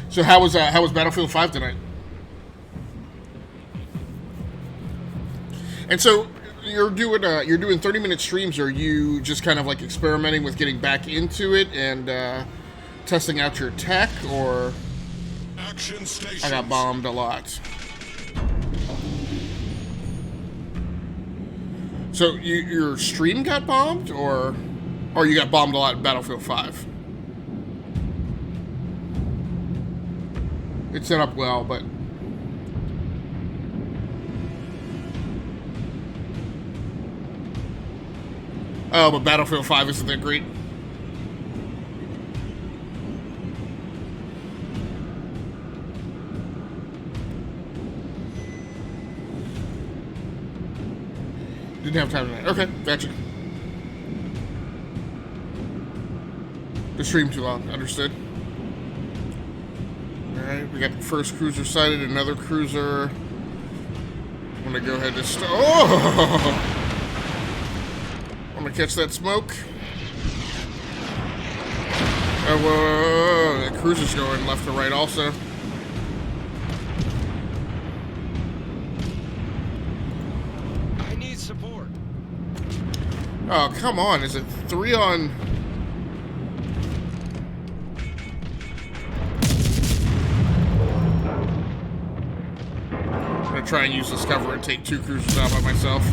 So how was Battlefield 5 tonight? And so you're doing 30-minute streams. Or are you just kind of like experimenting with getting back into it and testing out your tech, or? Action stations. I got bombed a lot. So your stream got bombed, or you got bombed a lot in Battlefield 5? It's set up well, but but Battlefield 5 isn't that great. Didn't have time tonight. Okay, gotcha. The stream too long. Understood. Alright, we got the first cruiser sighted, another cruiser I'm gonna go ahead and oh! I'm gonna catch that smoke. Oh, whoa, that cruiser's going left to right also. I need support. Oh, come on. Is it 3 on... I'm gonna try and use this cover and take 2 cruisers out by myself.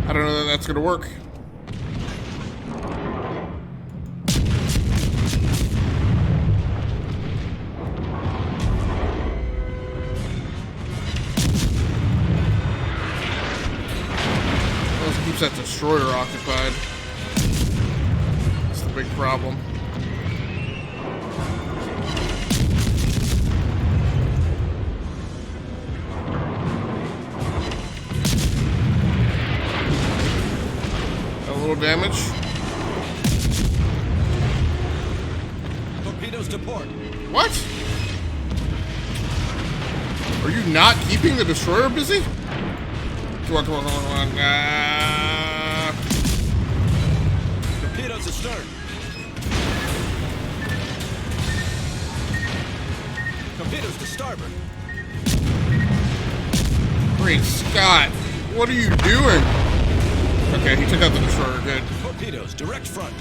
I don't know that that's gonna work. Keeps that destroyer occupied. That's the big problem. A little damage. Torpedoes to port. What? Are you not keeping the destroyer busy? Come on, come on, come on, come on. Torpedoes astern. Torpedoes to starboard. Great Scott. What are you doing? Okay, he took out the destroyer. Good. Torpedoes direct front.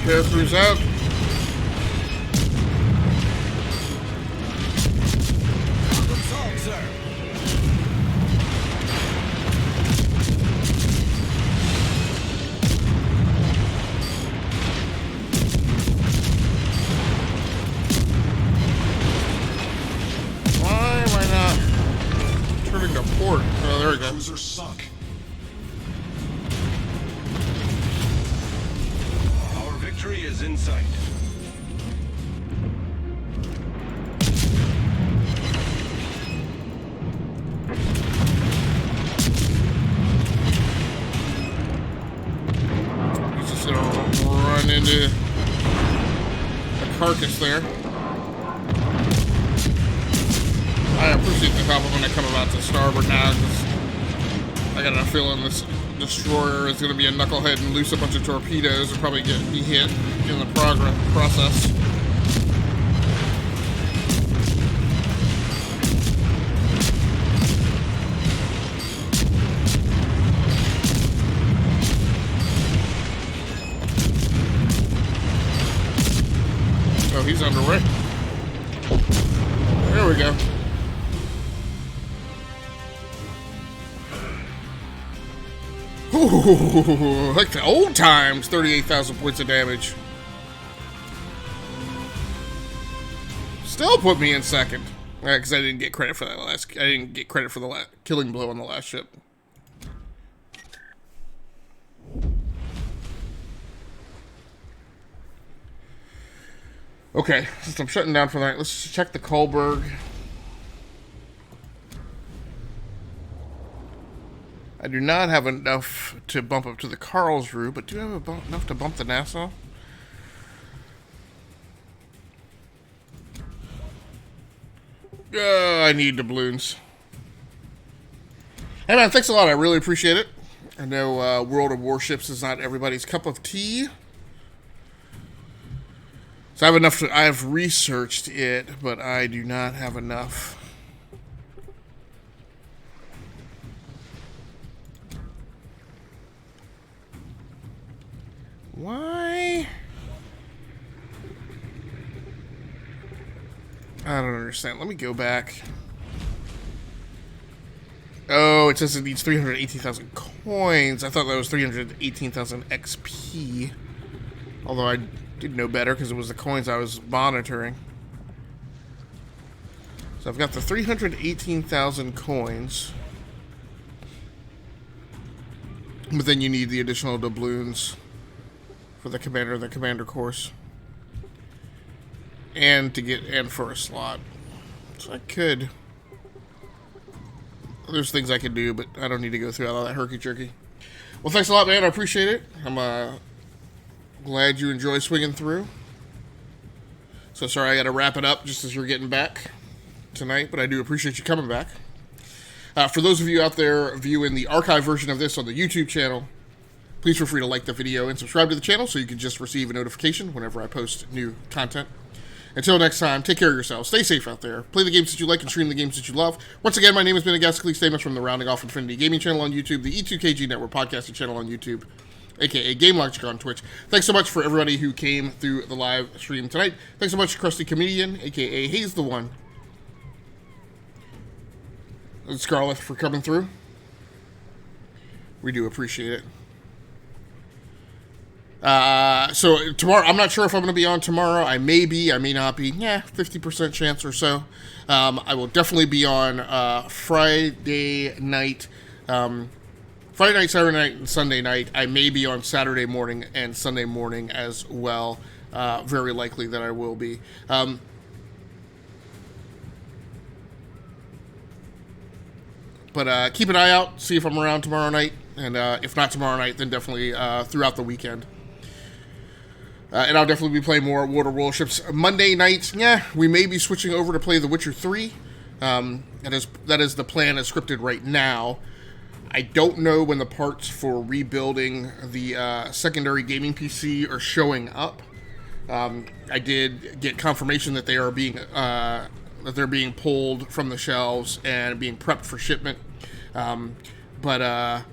Pair cruise out. Problem solved, sir. Why am I not turning to port? Oh, there we go. Cruiser sunk. Our victory is in sight. He's just gonna run into a carcass there. I appreciate the compliment I come about to starboard now, because I got a feeling this destroyer is going to be a knucklehead and loose a bunch of torpedoes and probably be hit in the process. Oh, he's underway. There we go. Ooh, like the old times, 38,000 points of damage. Still put me in second. Because I didn't get credit for that last. I didn't get credit for the killing blow on the last ship. Okay, since I'm shutting down for that, let's check the Kohlberg. I do not have enough to bump up to the Karlsruhe, but do I have enough to bump the Nassau? I need doubloons. Hey man, thanks a lot. I really appreciate it. I know World of Warships is not everybody's cup of tea. So I have enough to, I've researched it, but I do not have enough. Why? I don't understand. Let me go back. Oh, it says it needs 318,000 coins. I thought that was 318,000 XP. Although I did know better because it was the coins I was monitoring. So I've got the 318,000 coins. But then you need the additional doubloons for the commander course. And to get, and for a slot. So I could. There's things I could do, but I don't need to go through all that herky-jerky. Well, thanks a lot, man. I appreciate it. I'm glad you enjoy swinging through. So sorry I got to wrap it up just as you're getting back tonight, but I do appreciate you coming back. For those of you out there viewing the archive version of this on the YouTube channel, please feel free to like the video and subscribe to the channel so you can just receive a notification whenever I post new content. Until next time, take care of yourselves, stay safe out there, play the games that you like and stream the games that you love. Once again, my name has been Agasically Stamus from the Rounding Off Infinity Gaming channel on YouTube, the E2KG Network podcasting channel on YouTube, aka Game Logic on Twitch. Thanks so much for everybody who came through the live stream tonight. Thanks so much, Krusty Comedian, aka Hayes the One, and Scarlett for coming through. We do appreciate it. So tomorrow, I'm not sure if I'm going to be on tomorrow. I may be, I may not be. 50% chance or so. I will definitely be on Friday night, Saturday night, and Sunday night. I may be on Saturday morning and Sunday morning as well. Very likely that I will be. But keep an eye out, see if I'm around tomorrow night. And if not tomorrow night, then definitely throughout the weekend. And I'll definitely be playing more Water Warships. Monday nights, we may be switching over to play The Witcher 3. That is the plan as scripted right now. I don't know when the parts for rebuilding the secondary gaming PC are showing up. I did get confirmation that they are being pulled from the shelves and being prepped for shipment. But I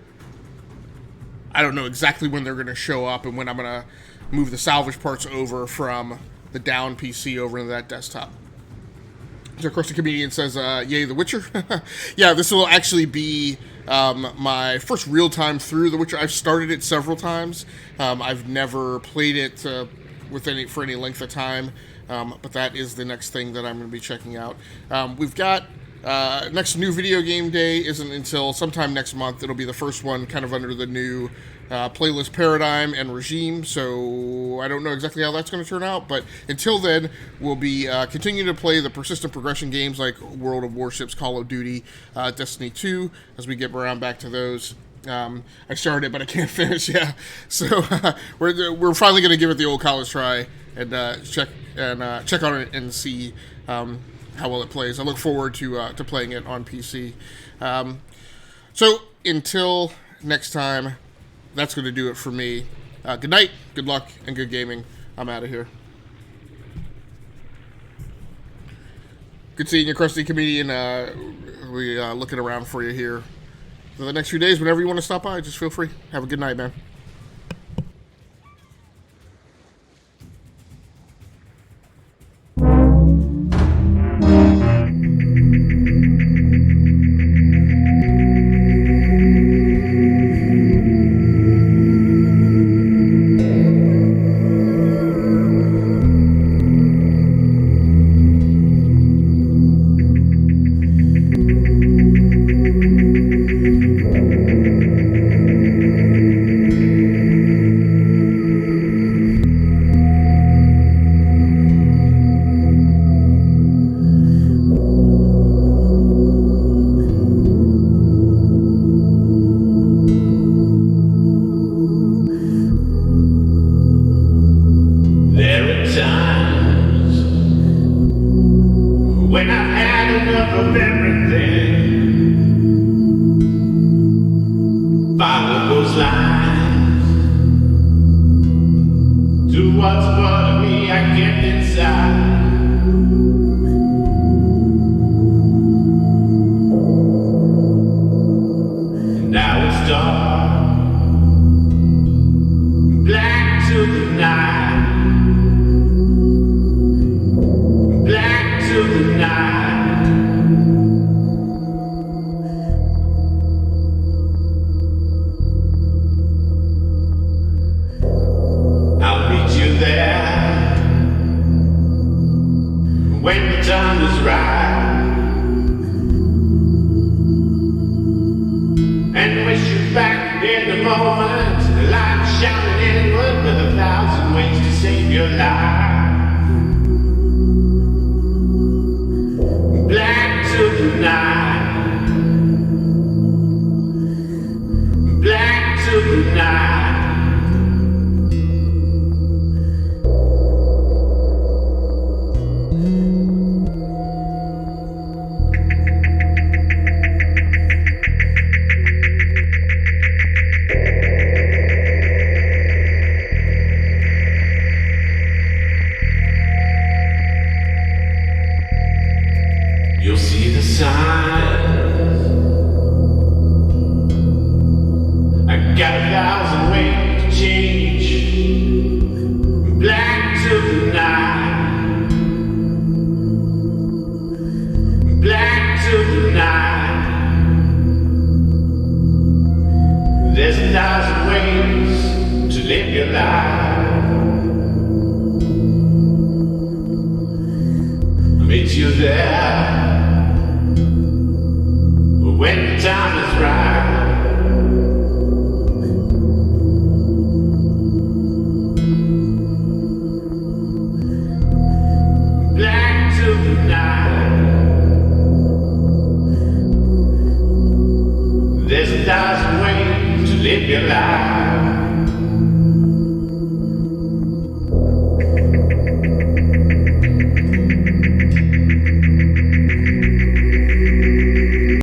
don't know exactly when they're going to show up and when I'm going to move the salvage parts over from the down PC over into that desktop. So, of course, the comedian says, yay, The Witcher. Yeah, this will actually be my first real time through The Witcher. I've started it several times. I've never played it for any length of time, but that is the next thing that I'm going to be checking out. We've got next new video game day isn't until sometime next month. It'll be the first one kind of under the new playlist paradigm and regime, so I don't know exactly how that's going to turn out, but until then, we'll be continuing to play the persistent progression games like World of Warships, Call of Duty, Destiny 2, as we get around back to those. I started it, but I can't finish, so we're finally going to give it the old college try and check on it and see how well it plays. I look forward to playing it on PC. So until next time, that's going to do it for me. Good night, good luck, and good gaming. I'm out of here. Good seeing you, Krusty Comedian. We looking around for you here for the next few days. Whenever you want to stop by, just feel free. Have a good night, man. signs. I got 1,000 ways to change. Black to the night. Black to the night. There's 1,000 ways to live your life. Meet you there when the time is right. Black to the night. There's 1,000 ways to live your life.